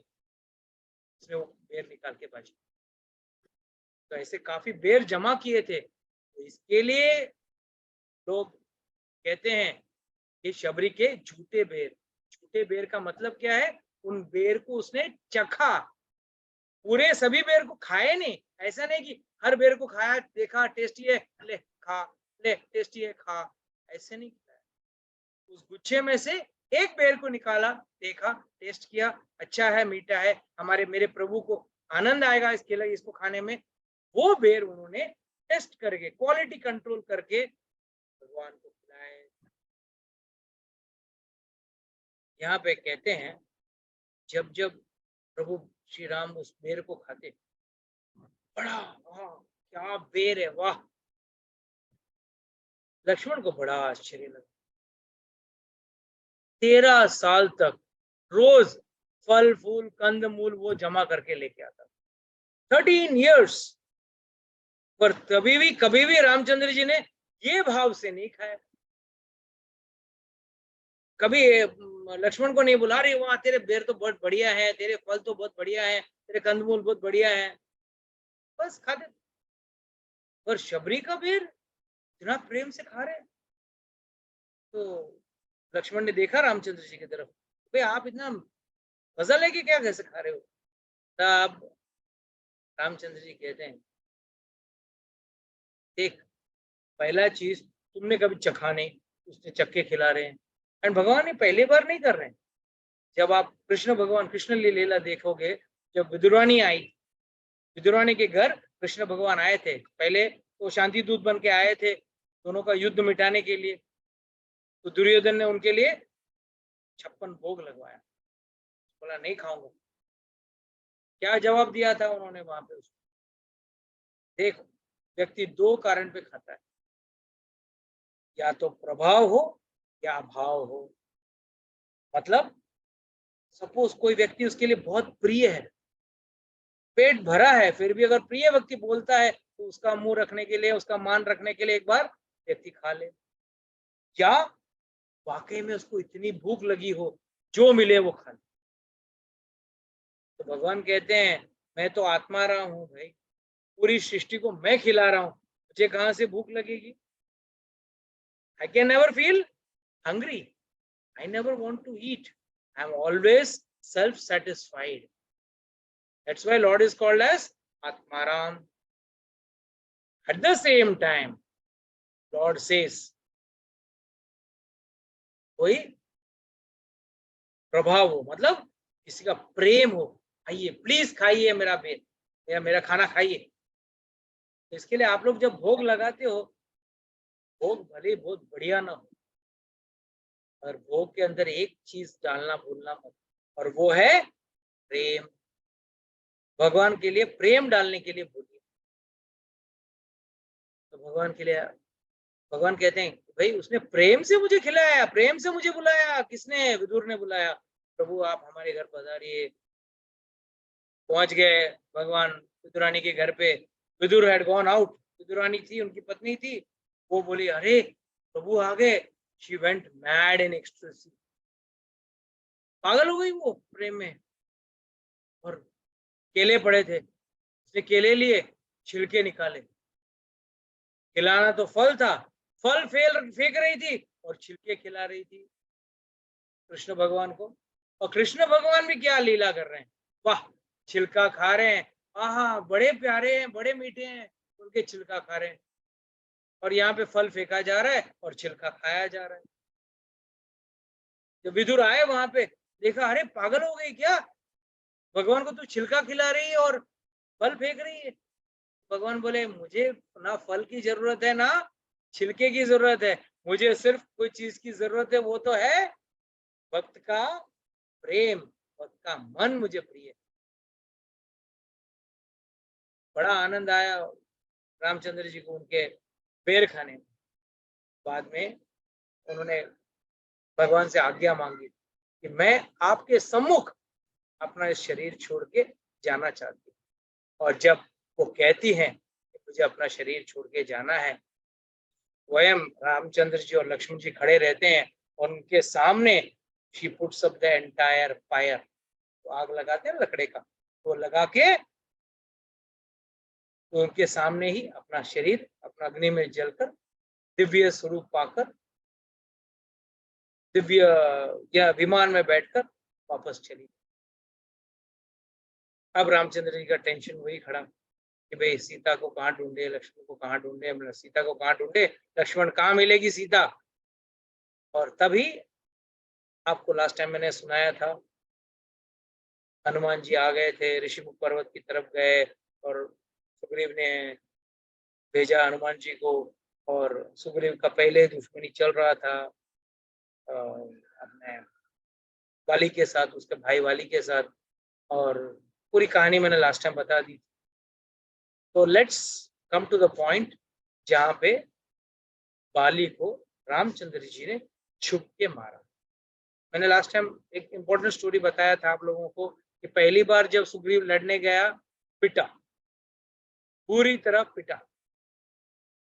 उसने वो बेर निकाल के बाजी। तो ऐसे काफी बेर जमा किए थे, तो इसके लिए लोग कहते हैं कि शबरी के झूठे बेर। झूठे बेर का मतलब क्या है? उन बेर को उसने चखा, पूरे सभी बेर को खाए नहीं। ऐसा नहीं कि हर बेर को खाया, देखा टेस्टी है, ले खा, ले टेस्टी है खा, ऐसे नहीं खाया। उस गुच्छे में से एक बेर को निकाला, देखा, टेस्ट किया, अच्छा है, मीठा है, हमारे मेरे प्रभु को आनंद आएगा इसको खाने में। वो बेर उन्होंने टेस्ट करके, क्वालिटी कंट्रोल करके भगवान को खिलाए। यहाँ पे कहते हैं जब जब प्रभु श्री राम उस बेर को खाते, बड़ा वाह क्या बेर है, वाह। लक्ष्मण को बड़ा आश्चर्य लगा। 13 साल तक रोज फल फूल कंद मूल वो जमा करके लेके आता, 13 years, पर कभी भी रामचंद्र जी ने ये भाव से नहीं खाया। कभी लक्ष्मण को नहीं बुला रही, वहां तेरे बेर तो बहुत बढ़िया है, तेरे फल तो बहुत बढ़िया है, तेरे कंदमूल बहुत बढ़िया है, बस खा दे। पर शबरी का बेर इतना प्रेम से खा रहे। तो लक्ष्मण ने देखा रामचंद्र जी की तरफ, भाई आप इतना मजा लेके क्या कैसे खा रहे हो? तब रामचंद्र जी कहते हैं, देख, पहला चीज तुमने कभी चखा नहीं, उसने चक्के खिला रहे हैं। एंड भगवान ये पहली बार नहीं कर रहे हैं। जब आप कृष्ण लीला देखोगे, जब विदुरानी आई, विदुरानी के घर कृष्ण भगवान आए थे, पहले तो शांति दूत बन के आए थे दोनों का युद्ध मिटाने के लिए। तो दुर्योधन ने उनके लिए 56 भोग लगवाया, बोला नहीं खाऊंगा। क्या जवाब दिया था उन्होंने वहां पे उसको? देखो, व्यक्ति दो कारण पे खाता है, या तो प्रभाव हो या अभाव हो। मतलब सपोज कोई व्यक्ति उसके लिए बहुत प्रिय है, पेट भरा है, फिर भी अगर प्रिय व्यक्ति बोलता है तो उसका मुंह रखने के लिए, उसका मान रखने के लिए एक बार व्यक्ति खा ले। क्या वाकई में उसको इतनी भूख लगी हो, जो मिले वो खा ले। तो भगवान कहते हैं, मैं तो आत्मा रहा हूं भाई, पूरी सृष्टि को मैं खिला रहा हूं, मुझे कहां से भूख लगेगी? I can never feel hungry, I never want to eat, I am always self satisfied. That's why Lord is called as Atmaram. At the same time, Lord says, कोई प्रभाव हो, मतलब किसी का प्रेम हो, आइए प्लीज खाइए मेरा बेर या मेरा खाना खाइए। तो इसके लिए आप लोग जब भोग लगाते हो, भोग भले बहुत बढ़िया ना हो, और भोग के अंदर एक चीज डालना भूलना मत, और वो है प्रेम। भगवान के लिए प्रेम डालने के लिए भूलिए। तो भगवान के लिए, भगवान कहते हैं भाई उसने प्रेम से मुझे खिलाया, प्रेम से मुझे बुलाया। किसने? विदुर ने बुलाया, प्रभु आप हमारे घर पधारिए। पहुंच गए भगवान विदुरानी के घर पे। Vidur had gone out, Vidurani थी, उनकी पत्नी थी, वो बोली अरे प्रभु आ गए। She went mad in ecstasy, पागल हो गई वो प्रेम में। और केले पड़े थे, उसने केले लिए, छिलके निकाले। खिलाना तो फल था, फल फेंक रही थी और छिलके खिला रही थी कृष्ण भगवान को। और कृष्ण भगवान भी क्या लीला कर रहे हैं, वाह, छिलका खा रहे हैं, आहा बड़े प्यारे हैं, बड़े मीठे हैं, उनके छिलका खा रहे हैं। और यहाँ पे फल फेंका जा रहा है और छिलका खाया जा रहा है। जब विदुर आए वहां पे, देखा अरे पागल हो गई क्या, भगवान को तू छिलका खिला रही है और फल फेंक रही है। भगवान बोले मुझे ना फल की जरूरत है ना छिलके की जरूरत है, मुझे सिर्फ कोई चीज की जरूरत है, वो तो है भक्त का प्रेम, भक्त का मन मुझे प्रिय है। बड़ा आनंद आया रामचंद्र जी को उनके बेर खाने में। बाद में उन्होंने भगवान से आज्ञा मांगी, कि मैं आपके सम्मुख अपना इस शरीर छोड़ के जाना चाहती हूँ। और जब वो कहती हैं कि मुझे अपना शरीर छोड़ के जाना है, स्वयं रामचंद्र जी और लक्ष्मण जी खड़े रहते हैं और उनके सामने she puts up the entire fire, तो आग लगाते हैं लकड़े का, वो लगा के तो उनके सामने ही अपना शरीर अपना अग्नि में जलकर दिव्य स्वरूप पाकर दिव्य या विमान में बैठकर वापस चली। अब रामचंद्र जी का टेंशन वही खड़ा कि भाई सीता को कहाँ ढूंढे, लक्ष्मण को कहाँ ढूंढे, मतलब सीता को कहाँ ढूंढे, लक्ष्मण कहाँ मिलेगी सीता। और तभी आपको लास्ट टाइम मैंने सुनाया था, हनुमान जी आ गए थे, ऋषिमुख पर्वत की तरफ गए और सुग्रीव ने भेजा हनुमान जी को, और सुग्रीव का पहले दुश्मनी चल रहा था अपने वाली के साथ, उसके भाई वाली के साथ, और पूरी कहानी मैंने लास्ट टाइम बता दी। तो let's come to the point जहां पे बाली को रामचंद्र जी ने छुप के मारा। मैंने लास्ट टाइम एक इम्पोर्टेंट स्टोरी बताया था आप लोगों को कि पहली बार जब सुग्रीव लड़ने गया पिटा, पूरी तरह पिटा,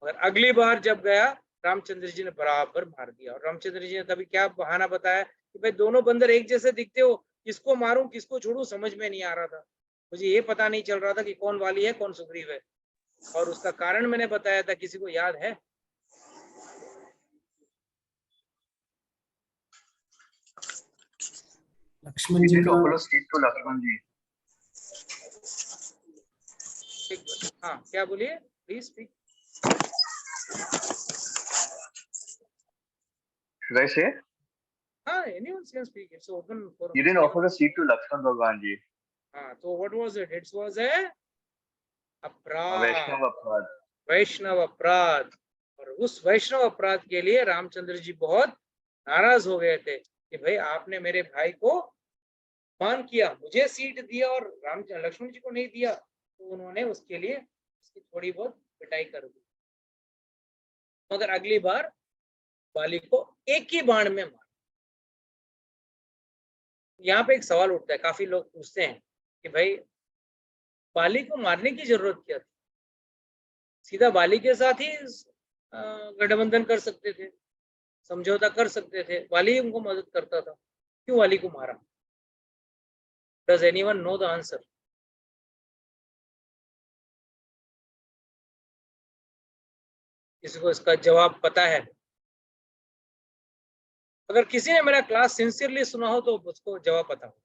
मगर अगली बार जब गया रामचंद्र जी ने बराबर मार दिया। और रामचंद्र जी ने तभी क्या बहाना बताया कि भाई दोनों बंदर एक जैसे दिखते हो, किसको मारूं किसको छोड़ूं समझ में नहीं आ रहा था, मुझे ये पता नहीं चल रहा था कि कौन वाली है कौन सुग्रीव है। और उसका कारण मैंने बताया था, किसी को याद है? लक्ष्मण जी का लक्ष्मण जी। हाँ क्या बोलिए, please speak. Should I say? हाँ, anyone can speak. It's open for. You didn't offer a seat to Lakshman Bhagwan ji. हाँ, तो what was it? It was a अपराध, वैष्णव अपराध। वैष्णव अपराध। और उस वैष्णव अपराध के लिए रामचंद्र जी बहुत नाराज हो गए थे कि भाई आपने मेरे भाई को मान किया, मुझे सीट दिया और लक्ष्मण जी को नहीं दिया, तो उन्होंने उसके लिए उसकी थोड़ी बहुत पिटाई कर दी। मगर अगली बार बाली को एक ही बाण में मारा। यहाँ पे एक सवाल उठता है, काफी लोग पूछते हैं कि भाई बाली को मारने की जरूरत क्या थी, सीधा बाली के साथ ही गठबंधन कर सकते थे, समझौता कर सकते थे, बाली उनको मदद करता था, क्यों बाली को मारा? Does anyone know the answer? किसी को इसका जवाब पता है? अगर किसी ने मेरा क्लास सिंसियरली सुना हो तो उसको जवाब पता हो।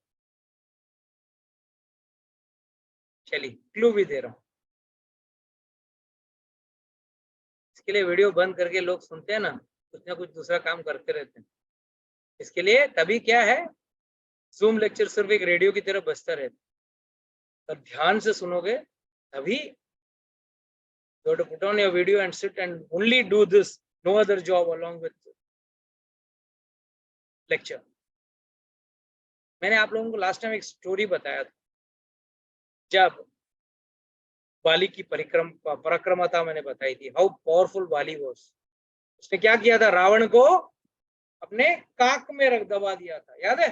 चलिए क्लू भी दे रहा हूं, इसके लिए वीडियो बंद करके लोग सुनते हैं ना, कुछ ना कुछ दूसरा काम करते रहते हैं। इसके लिए तभी क्या है, जूम लेक्चर सिर्फ एक रेडियो की तरह बजता रहता है, तो ध्यान से सुनोगे तभी। You have to put on your video and sit and only do this, no other job along with lecture. मैंने आप लोगों को लास्ट टाइम एक स्टोरी बताया था, जब बाली की पराक्रमता मैंने बताई थी, हाउ पावरफुल बाली वाज। उसने क्या किया था, रावण को अपने काक में रख दबा दिया था, याद है?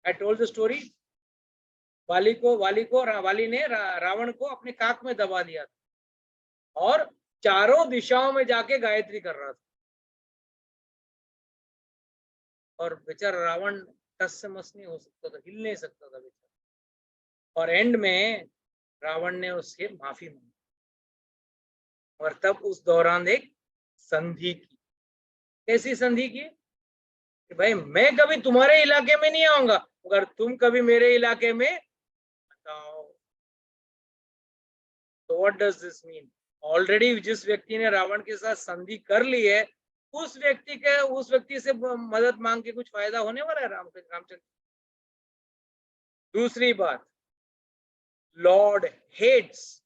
I told the story. वाली ने रावण को अपने काक में दबा दिया था और चारों दिशाओं में जाके गायत्री कर रहा था, और बेचारा रावण टस से मस नहीं हो सकता था, हिल नहीं सकता था बेचारा। और एंड में रावण ने उससे माफी मांगी, और तब उस दौरान एक संधि की। कैसी संधि की? कि भाई मैं कभी तुम्हारे इलाके में नहीं आऊंगा, अगर तुम कभी मेरे इलाके में बताओ। तो what does this mean? Already जिस व्यक्ति ने रावण के साथ संधि कर ली है, उस व्यक्ति से मदद मांग के कुछ फायदा होने वाला है रामचंद्र? दूसरी बात, Lord hates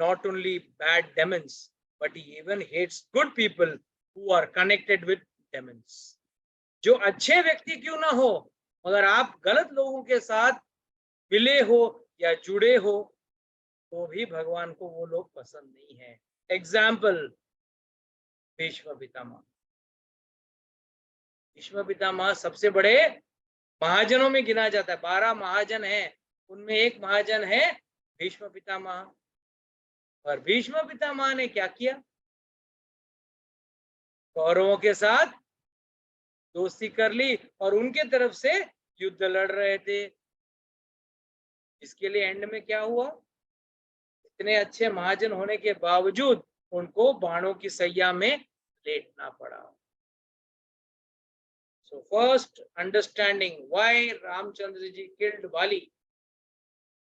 not only bad demons, but he even hates good people who are connected with demons. जो अच्छे व्यक्ति क्यों ना हो, मगर आप गलत लोगों के साथ मिले हो या जुड़े हो, तो भी भगवान को वो लोग पसंद नहीं है। एग्जाम्पल, भीष्म पितामह। भीष्म पितामह सबसे बड़े महाजनों में गिना जाता है। 12 महाजन हैं, उनमें एक महाजन है भीष्म पितामह। और भीष्म पितामह ने क्या किया? कौरवों के साथ दोस्ती कर ली और उनके तरफ से युद्ध लड़ रहे थे। इसके लिए एंड में क्या हुआ? इतने अच्छे महाजन होने के बावजूद उनको बाणों की सैया में लेटना पड़ा। So first understanding why Ramchandra ji killed वाली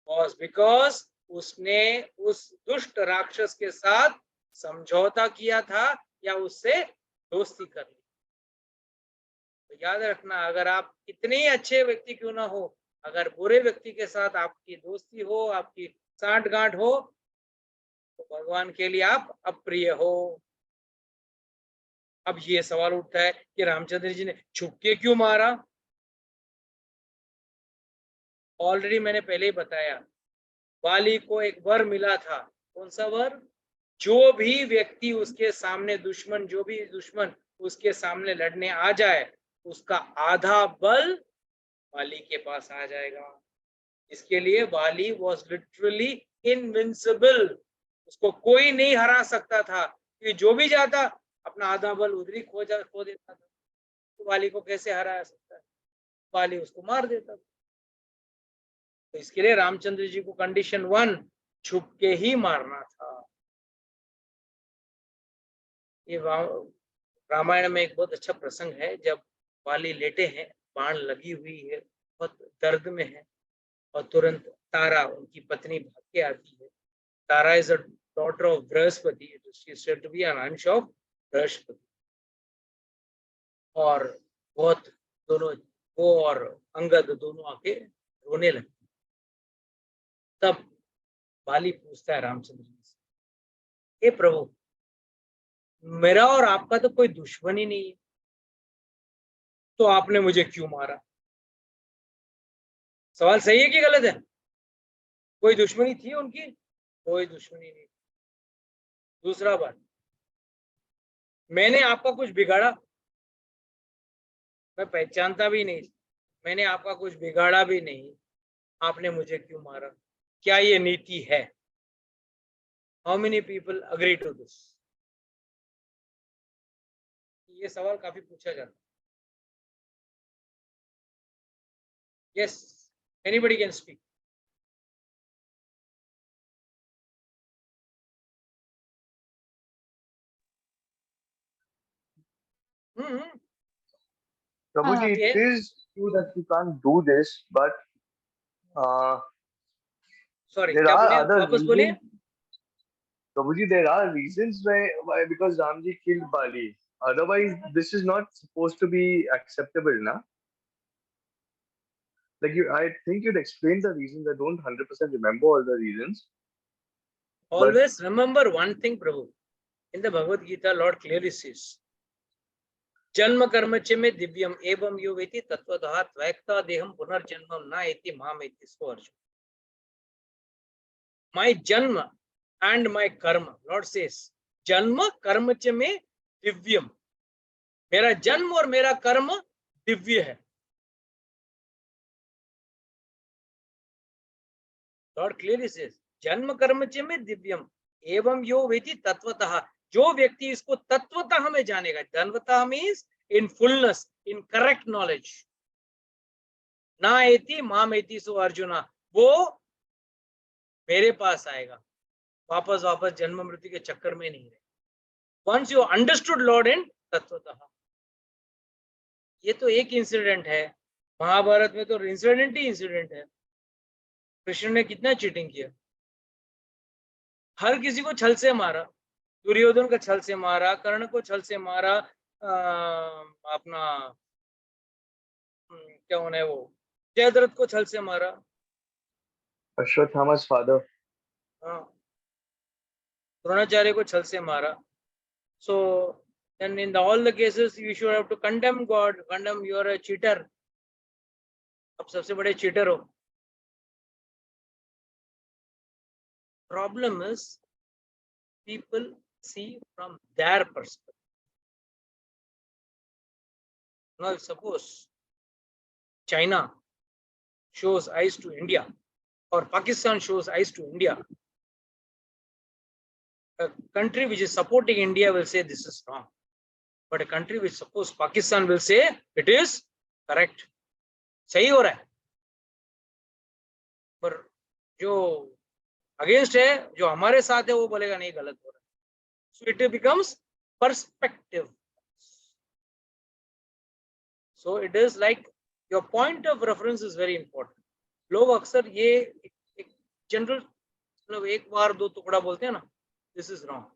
was because उसने उस दुष्ट राक्षस के साथ समझौता किया था या उससे दोस्ती कर ली। तो याद रखना, अगर आप कितने ही अच्छे व्यक्ति क्यों ना हो, अगर बुरे व्यक्ति के साथ आपकी दोस्ती हो, आपकी साठगांठ हो, तो भगवान के लिए आप अप्रिय हो। अब ये सवाल उठता है कि रामचंद्र जी ने छुप के क्यों मारा? ऑलरेडी मैंने पहले ही बताया, वाली को एक वर मिला था। कौन सा वर? जो भी व्यक्ति उसके सामने दुश्मन, जो भी दुश्मन उसके सामने लड़ने आ जाए, उसका आधा बल वाली के पास आ जाएगा। इसके लिए वाली वॉज लिटरली इनविंसिबल, उसको कोई नहीं हरा सकता था, कि जो भी जाता अपना आधा बल उधर ही खो देता था। तो वाली को कैसे हरा सकता है? वाली उसको मार देता था। तो इसके लिए रामचंद्र जी को कंडीशन 1 छुप के ही मारना था। ये रामायण में एक बहुत अच्छा प्रसंग है, जब वाली लेटे हैं, बाण लगी हुई है, बहुत दर्द में है, और तुरंत तारा उनकी पत्नी भाग के आती है। Tara is a daughter of Brihaspati, she is said to be an ansh of Brihaspati. और बहुत दोनों, वो और अंगद दोनों आके रोने लगे। तब वाली पूछता है रामचंद्र जी से, हे प्रभु, मेरा और आपका तो कोई दुश्मन ही नहीं है, तो आपने मुझे क्यों मारा? सवाल सही है कि गलत है? कोई दुश्मनी थी उनकी? कोई दुश्मनी नहीं। दूसरा बात, मैंने आपका कुछ बिगाड़ा? मैं पहचानता भी नहीं, मैंने आपका कुछ बिगाड़ा भी नहीं, आपने मुझे क्यों मारा? क्या ये नीति है? How many people agree to this? ये सवाल काफी पूछा जाता है। Yes, anybody can speak. Prabhuji, Okay. it is true that you can't do this, but sorry, there क्या are बोले? other वापस बोलिए। reasons. Prabhuji, there are reasons why because Ramji killed Bali. Otherwise, this is not supposed to be acceptable, na? Like I think you'd explain the reasons. I don't 100% remember all the reasons. Always remember one thing, Prabhu. In the Bhagavad Gita, Lord clearly says, जन्म कर्म च में दिव्यम एवं यो वेति तत्वतः त्वैक्ता देहम पुनर्जन्मम न एति माम एति सो अर्जुन। My जन्म and my कर्म, Lord says, जन्म कर्म च में दिव्यम, मेरा जन्म और मेरा कर्म दिव्य है। Lord clearly says, जन्म कर्म च में दिव्यम एवं यो वेति तत्वतः, जो व्यक्ति इसको तत्वतः में जानेगा, तत्वतः means in fullness, in correct knowledge, ना एति माम एति सो अर्जुना, वो मेरे पास आएगा, वापस वापस जन्म मृत्यु के चक्कर में नहीं रहे। वंस यू अंडरस्टूड लॉर्ड इन तत्वतः। ये तो एक इंसिडेंट है, महाभारत में तो इंसिडेंट ही इंसिडेंट है। कृष्ण ने कितना चीटिंग किया, हर किसी को छल से मारा, दुर्योधन को छल से मारा, कर्ण को छल से मारा, अपना क्या होना है वो, जयद्रथ को छल से मारा। Ashwatthama's father. हाँ, द्रोणाचार्य को छल से मारा। So then in all the cases you should have to condemn God, condemn you are a cheater, अब सबसे बड़े चीटर हो। Problem is people see from their perspective. Now suppose China shows eyes to India or Pakistan shows eyes to India, a country which is supporting India will say this is wrong. But a country which supports Pakistan will say it is correct. सही हो रहा है. पर जो against है, जो हमारे साथ है, वो बोलेगा नहीं गलत हो रहा है. So it becomes perspective. So it is like your point of reference is very important. लोग अक्सर ये एक जनरल मतलब एक बार दो टुकड़ा बोलते हैं ना, this is wrong.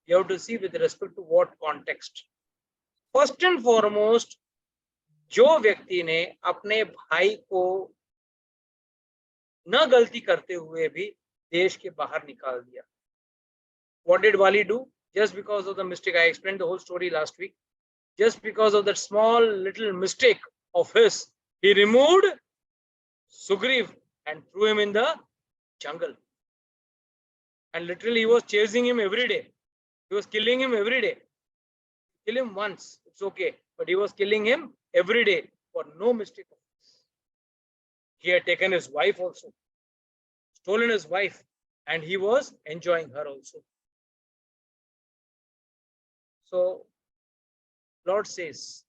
You have to see with respect to what context. First and foremost, जो व्यक्ति ने अपने भाई को न गलती करते हुए भी देश के बाहर निकाल दिया. What did Wali do? Just because of the mistake, I explained the whole story last week. Just because of that small little mistake of his, he removed Sugriv and threw him in the jungle. And literally he was chasing him every day. He was killing him every day. Kill him once, it's okay. But he was killing him every day for no mistake. He had taken his wife also, stolen his wife, and he was enjoying her also. So Lord says,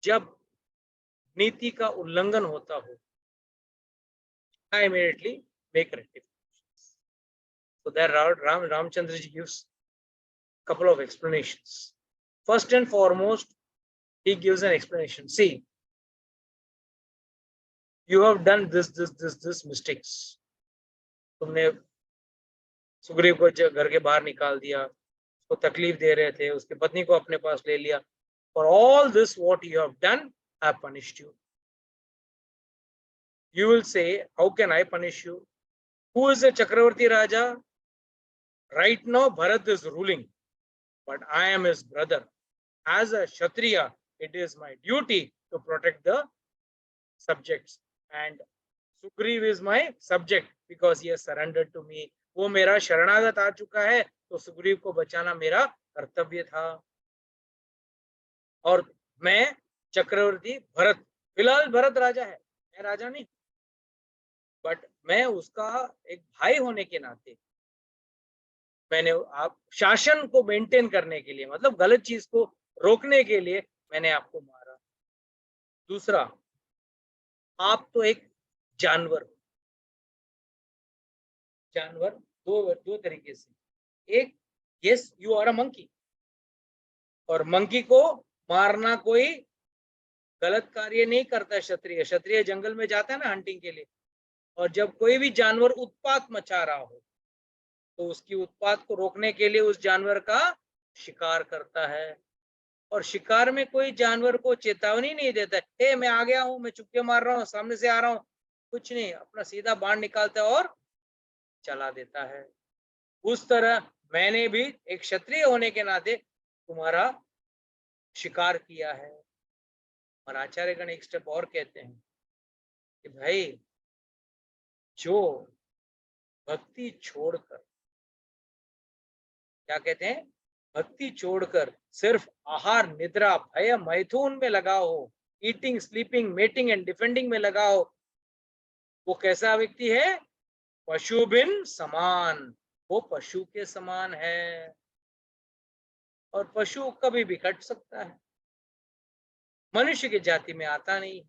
जब नीति का उल्लंघन होता हो, I immediately make rectifications. So there Ramchandra ji gives a couple of explanations. First and foremost, he gives an explanation. See, you have done this mistakes. तुमने सुग्रीव को घर के बाहर निकाल दिया, उसको तकलीफ दे रहे थे, उसकी पत्नी को अपने पास ले लिया. For all this, what you have done, I have punished you. You will say, how can I punish you? Who is a Chakravarti Raja? Right now, Bharat is ruling, but I am his brother. As a Kshatriya, it is my duty to protect the subjects. And Sugriv is my subject because he has surrendered to me. वो मेरा शरणागत आ चुका है, तो सुग्रीव को बचाना मेरा कर्तव्य था. और मैं चक्रवर्ती भरत, फिलहाल भरत राजा है, मैं राजा नहीं, बट मैं उसका एक भाई होने के नाते मैंने आप शासन को मेंटेन करने के लिए, मतलब गलत चीज को रोकने के लिए मैंने आपको मारा. दूसरा, आप तो एक जानवर, जानवर दो तरीके से. एक, yes you are a monkey, और मंकी को मारना कोई गलत कार्य नहीं करता. क्षत्रिय, क्षत्रिय जंगल में जाता है ना हंटिंग के लिए, और जब कोई भी जानवर उत्पात मचा रहा हो तो उसकी उत्पात को रोकने के लिए उस जानवर का शिकार करता है. और शिकार में कोई जानवर को चेतावनी नहीं देता है, हे मैं आ गया हूं, मैं चुपके मार रहा हूं, सामने से आ रहा हूं, कुछ नहीं, अपना सीधा बाण निकालता है और चला देता है. उस तरह मैंने भी एक क्षत्रिय होने के नाते तुम्हारा शिकार किया है. और आचार्यगण एक स्टेप और कहते हैं कि भाई, जो भक्ति छोड़कर, क्या कहते हैं, भक्ति छोड़कर सिर्फ आहार, निद्रा, भय, मैथुन में लगा हो, eating, sleeping, mating and defending में लगा हो, वो कैसा व्यक्ति है? पशु बिन समान. वो पशु के समान है, और पशु कभी भी कट सकता है, मनुष्य की जाति में आता नहीं,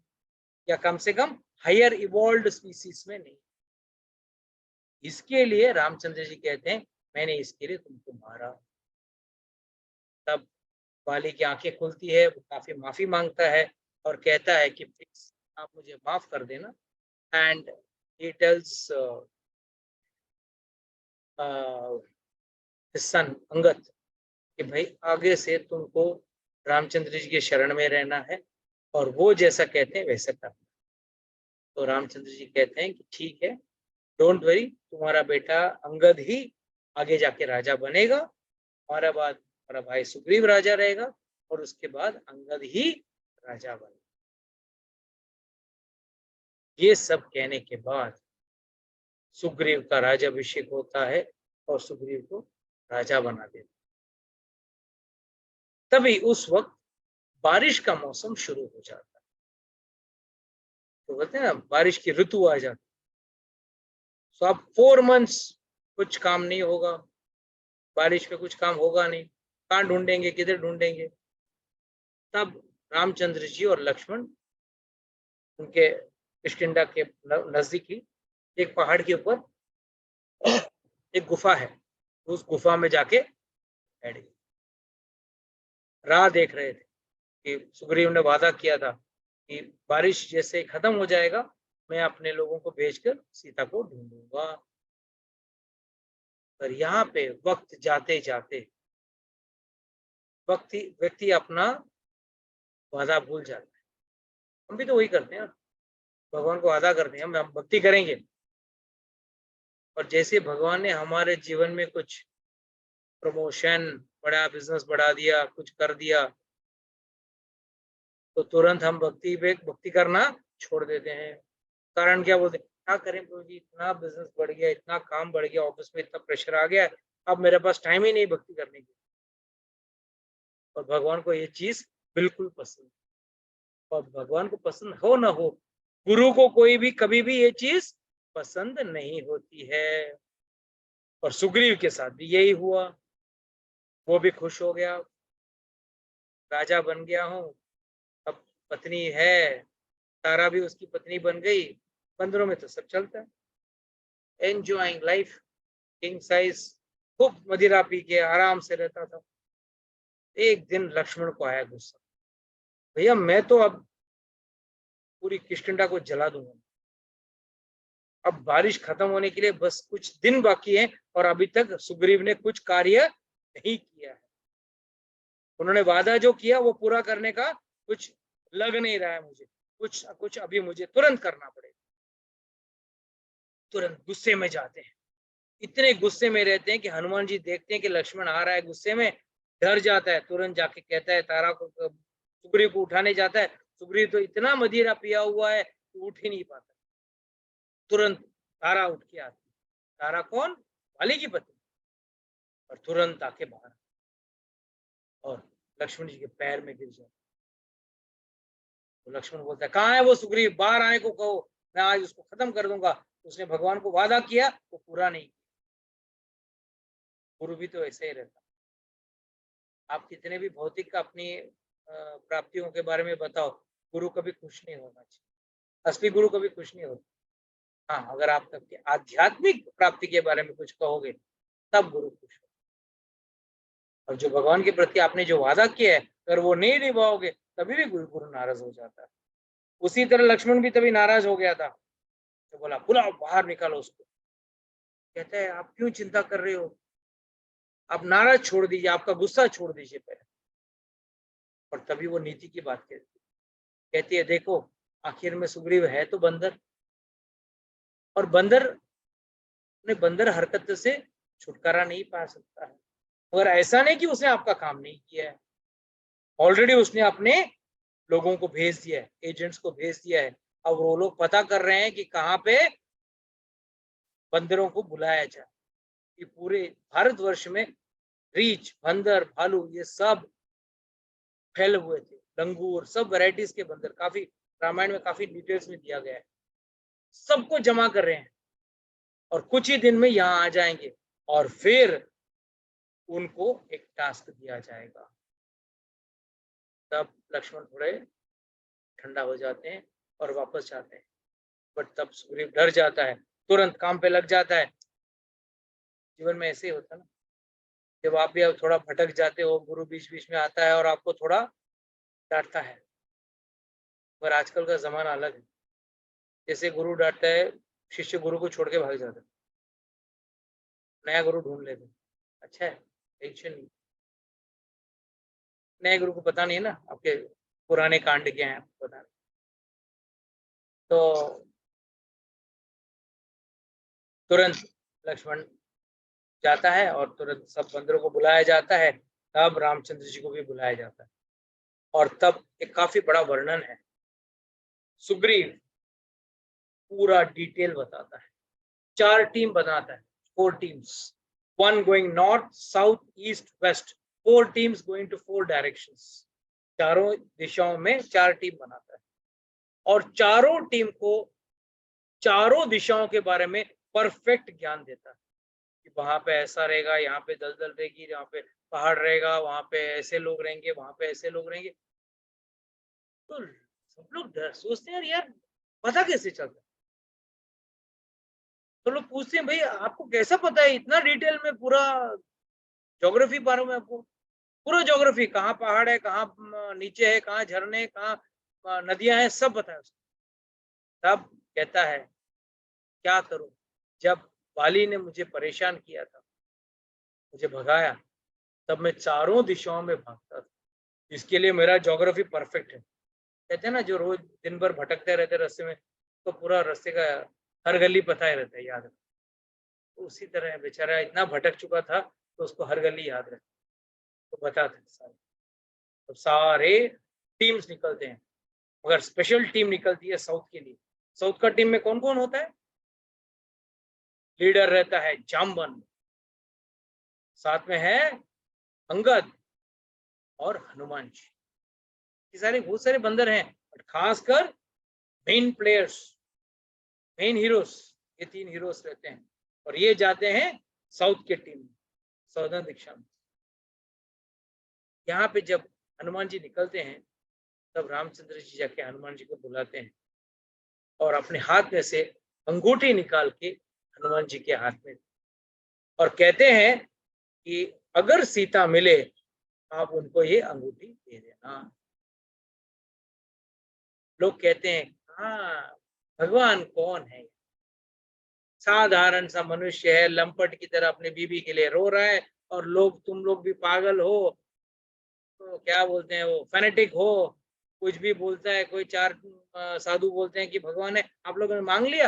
या कम से कम हायर इवॉल्व्ड स्पीसीज में नहीं. इसके लिए रामचंद्र जी कहते हैं, मैंने इसके लिए तुमको मारा. तब वाली की आंखें खुलती है, वो काफी माफी मांगता है और कहता है कि प्लीज आप मुझे माफ कर देना. एंड ही टेल्स सन अंगद कि भाई आगे से तुमको रामचंद्र जी के शरण में रहना है, और वो जैसा कहते हैं वैसा करना. तो रामचंद्र जी कहते हैं कि ठीक है, डोंट वरी, तुम्हारा बेटा अंगद ही आगे जाके राजा बनेगा, हमारा बाद हमारा भाई सुग्रीव राजा रहेगा, और उसके बाद अंगद ही राजा बनेगा. ये सब कहने के बाद सुग्रीव का राजाभिषेक होता है और सुग्रीव को राजा बना देता. तभी उस वक्त बारिश का मौसम शुरू हो जाता है. तो बोलते हैं ना बारिश की ऋतु आ जाती, तो अब 4 मंथ्स कुछ काम नहीं होगा, बारिश पे कुछ काम होगा नहीं, कहाँ ढूंढेंगे, किधर ढूंढेंगे। तब रामचंद्र जी और लक्ष्मण उनके किष्किंधा के नजदीक ही एक पहाड़ के ऊपर एक गुफा है, उस गुफा में जाके बैठ गए। राह देख रहे थे कि सुग्रीव ने वादा किया था कि बारिश जैसे खत्म हो जाएगा मैं अपने लोगों को भेजकर सीता को ढूंढूंगा। पर यहाँ पे वक्त जाते जाते व्यक्ति अपना वादा भूल जाता है। हम भी तो वही करते हैं, भगवान को वादा करते हैं हम भक्ति करेंगे, और जैसे भगवान ने हमारे जीवन में कुछ प्रमोशन, बड़ा बिजनेस बढ़ा दिया, कुछ कर दिया, तो तुरंत हम भक्ति करना छोड़ देते हैं। कारण क्या बोलते हैं, क्या करें प्रभु जी, इतना बिजनेस बढ़ गया, इतना काम बढ़ गया, ऑफिस में इतना प्रेशर आ गया, अब मेरे पास टाइम ही नहीं भक्ति करने की। और भगवान को ये चीज बिल्कुल पसंद, और भगवान को पसंद हो ना हो, गुरु को कोई भी कभी भी ये चीज पसंद नहीं होती है। और सुग्रीव के साथ भी यही हुआ, वो भी खुश हो गया, राजा बन गया हूँ, अब पत्नी है, तारा भी उसकी पत्नी बन गई, बंदरों में तो सब चलता है, एंजॉयिंग लाइफ, किंग साइज, खूब मदिरा पी के आराम से रहता था। एक दिन लक्ष्मण को आया गुस्सा, भैया मैं तो अब पूरी किष्किंधा को जला दूंगा, अब बारिश खत्म होने के लिए बस कुछ दिन बाकी है और अभी तक सुग्रीव ने कुछ कार्य नहीं किया है, उन्होंने वादा जो किया वो पूरा करने का कुछ लग नहीं रहा है मुझे, कुछ अभी मुझे तुरंत करना पड़ेगा। तुरंत गुस्से में जाते हैं, इतने गुस्से में रहते हैं कि हनुमान जी देखते हैं कि लक्ष्मण आ रहा है गुस्से में, डर जाता है, तुरंत जाके कहता है तारा को, सुग्रीव को उठाने जाता है, सुग्रीव तो इतना मदिरा पिया हुआ है उठ ही नहीं पाता। तुरंत तारा उठ के आती, तारा कौन, वाली की पत्नी, और तुरंत आके बाहर और लक्ष्मण जी के पैर में गिर जाता। तो लक्ष्मण बोलता है कहाँ है वो सुग्रीव, बाहर आने को कहो, मैं आज उसको खत्म कर दूंगा। उसने भगवान को वादा किया वो पूरा नहीं किया। गुरु भी तो ऐसे ही रहता, आप कितने भी भौतिक अपनी प्राप्तियों के बारे में बताओ, गुरु कभी खुश नहीं होना चाहिए, असली गुरु कभी खुश नहीं होता। हाँ, अगर आप सबके आध्यात्मिक प्राप्ति के बारे में कुछ कहोगे तब गुरु खुश हो, और जो भगवान के प्रति आपने जो वादा किया है अगर वो नहीं निभाओगे तभी भी गुरु नाराज हो जाता है। उसी तरह लक्ष्मण भी तभी नाराज हो गया था, तो बोला बुलाओ, बाहर निकालो उसको। कहते हैं आप क्यों चिंता कर रहे हो, आप नाराज छोड़ दीजिए, आपका गुस्सा छोड़ दीजिए पहले। और तभी वो नीति की बात कहती है देखो आखिर में सुग्रीव है तो बंदर, और बंदर अपने बंदर हरकत से छुटकारा नहीं पा सकता है, मगर ऐसा नहीं कि उसने आपका काम नहीं किया है, ऑलरेडी उसने अपने लोगों को भेज दिया है, एजेंट्स को भेज दिया है। अब वो लोग पता कर रहे हैं कि कहाँ पे बंदरों को बुलाया जाए, कि पूरे भारतवर्ष में रीछ, बंदर, भालू ये सब फैले हुए थे, लंगूर, सब वैरायटीज के बंदर, काफी रामायण में काफी डिटेल्स में दिया गया है, सबको जमा कर रहे हैं और कुछ ही दिन में यहाँ आ जाएंगे और फिर उनको एक टास्क दिया जाएगा। तब लक्ष्मण थोड़े ठंडा हो जाते हैं और वापस जाते हैं, बट तब सुग्रीव डर जाता है, तुरंत काम पे लग जाता है। जीवन में ऐसे ही होता है ना, जब आप भी अब थोड़ा भटक जाते हो, गुरु बीच बीच में आता है और आपको थोड़ा डांटता है, पर आजकल का जमाना अलग है, जैसे गुरु डांटता है शिष्य गुरु को छोड़ के भाग जाता है, नया गुरु ढूंढ लेते, अच्छा है, टेंशन नहीं, नए गुरु को पता नहीं है ना आपके पुराने कांड क्या है, आपको पता नहीं। तो तुरंत लक्ष्मण जाता है और तुरंत सब बंदरों को बुलाया जाता है, तब रामचंद्र जी को भी बुलाया जाता है, और तब एक काफी बड़ा वर्णन है, सुग्रीव पूरा डिटेल बताता है, 4 टीम बनाता है, 4 teams, 1 going north, south, east, west, 4 teams going to 4 directions, चारों दिशाओं में 4 टीम बनाता है। और चारों टीम को चारों दिशाओं के बारे में परफेक्ट ज्ञान देता है कि वहां पे ऐसा रहेगा, यहाँ पे दलदल रहेगी, यहाँ पे पहाड़ रहेगा, वहां पे ऐसे लोग रहेंगे, वहां पे ऐसे लोग रहेंगे। तो सब लोग सोचते हैं यार पता कैसे चलता है। तो लोग पूछते हैं भाई आपको कैसा पता है इतना डिटेल में पूरा ज्योग्राफी बारे में, आपको पूरा ज्योग्राफी, कहाँ पहाड़ है, कहाँ नीचे है, कहाँ झरने हैं, कहाँ नदियां हैं, सब पता है उसको। तब कहता है क्या करूं, जब बाली ने मुझे परेशान किया था, मुझे भगाया, तब मैं चारों दिशाओं में भागता था, इसके लिए मेरा ज्योग्राफी परफेक्ट है। कहते हैं ना जो रोज दिन भर भटकते रहते रास्ते में, तो पूरा रास्ते का हर गली पता ही रहता है, याद रहता है। तो उसी तरह बेचारा इतना भटक चुका था तो उसको हर गली याद रहती, तो बताते सारे। तो सारे टीम्स निकलते हैं, मगर स्पेशल टीम निकलती है साउथ के लिए। साउथ का टीम में कौन कौन होता है? लीडर रहता है जामवन, साथ में है अंगद और हनुमान जी। ये सारे बहुत सारे बंदर हैं, और खासकर मेन प्लेयर्स, मेन हीरोज, ये 3 हीरोज रहते हैं, और ये जाते हैं साउथ के टीम, साउदर्न दिशा में। यहाँ पे जब हनुमान जी निकलते हैं, तब रामचंद्र जी जाके हनुमान जी को बुलाते हैं और अपने हाथ में से अंगूठी निकाल के हनुमान जी के हाथ में, और कहते हैं कि अगर सीता मिले आप उनको ये अंगूठी दे देना। लोग कहते हैं हाँ भगवान कौन है, साधारण सा मनुष्य है, लंपट की तरह अपने बीबी के लिए रो रहा है, और लोग, तुम लोग भी पागल हो, तो क्या बोलते हैं वो, फैनेटिक हो, कुछ भी बोलता है कोई। 4 साधु बोलते हैं कि भगवान है, आप लोगों ने मांग लिया।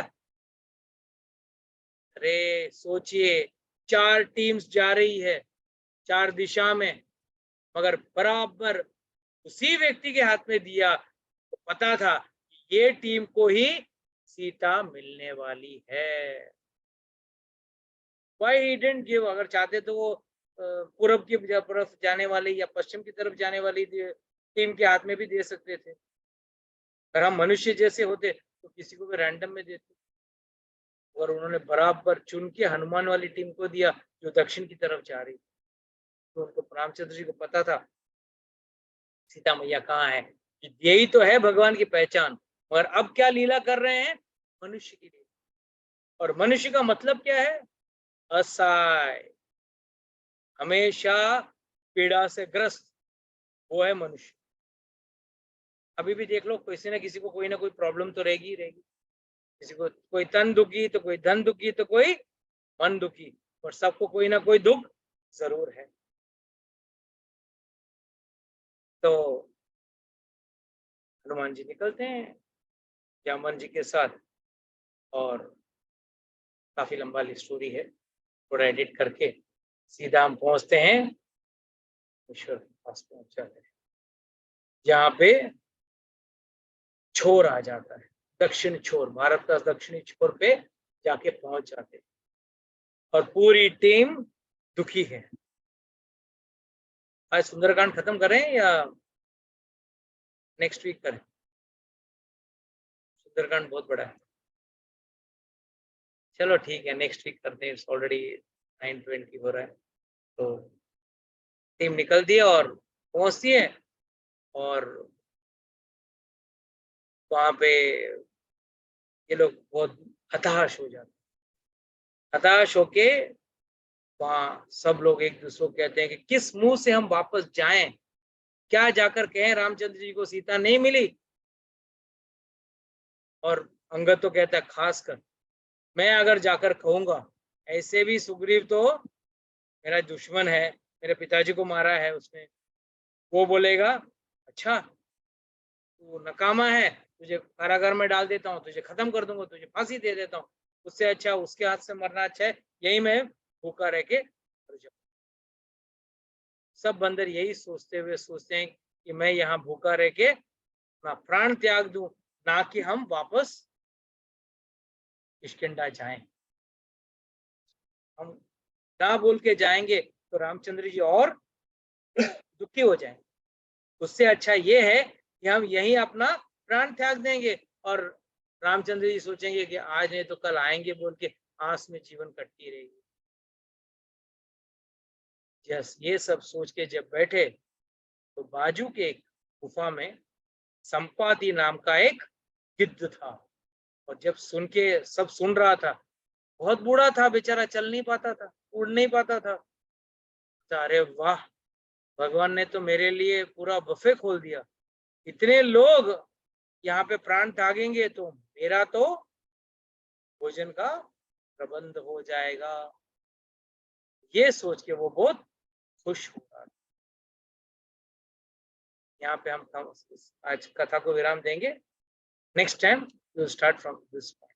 अरे सोचिए, 4 टीम्स जा रही है 4 दिशा में, मगर बराबर उसी व्यक्ति के हाथ में दिया, तो पता था कि ये टीम को ही सीता मिलने वाली है। Why he didn't give? अगर चाहते तो वो पूरब की तरफ जाने वाली या पश्चिम की तरफ जाने वाली टीम के हाथ में भी दे सकते थे। अगर हम मनुष्य जैसे होते तो किसी को भी रैंडम में देते, और उन्होंने बराबर चुन के हनुमान वाली टीम को दिया जो दक्षिण की तरफ जा रही। तो उनको रामचंद्र जी को पता था सीता मैया कहाँ है, यही तो है भगवान की पहचान। और अब क्या लीला कर रहे हैं? मनुष्य की लीला। और मनुष्य का मतलब क्या है? असहाय, हमेशा पीड़ा से ग्रस्त, वो है मनुष्य। अभी भी देख लो, किसी ना किसी को कोई ना कोई प्रॉब्लम तो रहेगी ही रहेगी। किसी को कोई तन दुखी, तो कोई धन दुखी, तो कोई मन दुखी, और सबको कोई ना कोई दुख जरूर है। तो हनुमान जी निकलते हैं जामवन जी के साथ, और काफी लंबा स्टोरी है, थोड़ा एडिट करके सीधा हम पहुंचते हैं ईश्वर के पास। पहुंच जाते हैं जहाँ पे छोर आ जाता है, दक्षिण छोर, भारत का दक्षिणी छोर पे जाके पहुंच जाते हैं, और पूरी टीम दुखी है। आज सुंदरकांड खत्म करें या नेक्स्ट वीक करें? सुंदरकांड बहुत बड़ा है। चलो ठीक है, नेक्स्ट वीक करते हैं, इट्स ऑलरेडी 9:20 हो रहा है। तो टीम निकलती है और पहुंचती है, और वहां पे ये लोग बहुत हताश हो जाते हैं। हताश होके वहां सब लोग एक दूसरे को कहते हैं कि किस मुंह से हम वापस जाएं, क्या जाकर कहें रामचंद्र जी को सीता नहीं मिली। और अंगद तो कहता है खासकर मैं अगर जाकर कहूंगा, ऐसे भी सुग्रीव तो मेरा दुश्मन है, मेरे पिताजी को मारा है उसने, वो बोलेगा अच्छा तू नकामा है, तुझे कारागार में डाल देता हूँ, तुझे खत्म कर दूंगा, तुझे फांसी दे देता हूँ, उससे अच्छा उसके हाथ से मरना अच्छा है, यही मैं भूखा रह के मर जाऊं। सब बंदर यही सोचते हैं कि मैं यहाँ भूखा रह के अपना प्राण त्याग दूं, ना कि हम वापस किष्किंधा जाएं। हम ना बोल के जाएंगे तो रामचंद्र जी और दुखी हो जाएंगे। उससे अच्छा ये है कि हम यही अपना प्राण त्याग देंगे, और रामचंद्र जी सोचेंगे कि आज नहीं तो कल आएंगे बोल के आस में जीवन कटती रहेगी। यस, ये सब सोच के जब बैठे तो बाजू के एक गुफा में संपाति नाम का एक गिद्ध था, और जब सुन के सब सुन रहा था, बहुत बूढ़ा था बेचारा, चल नहीं पाता था, उड़ नहीं पाता था। अरे वाह, भगवान ने तो मेरे लिए पूरा बफे खोल दिया, इतने लोग यहाँ पे प्राण त्यागेंगे तो मेरा तो भोजन का प्रबंध हो जाएगा। ये सोच के वो बहुत खुश हुआ। यहाँ पे हम आज कथा को विराम देंगे। Next time we will start from this point.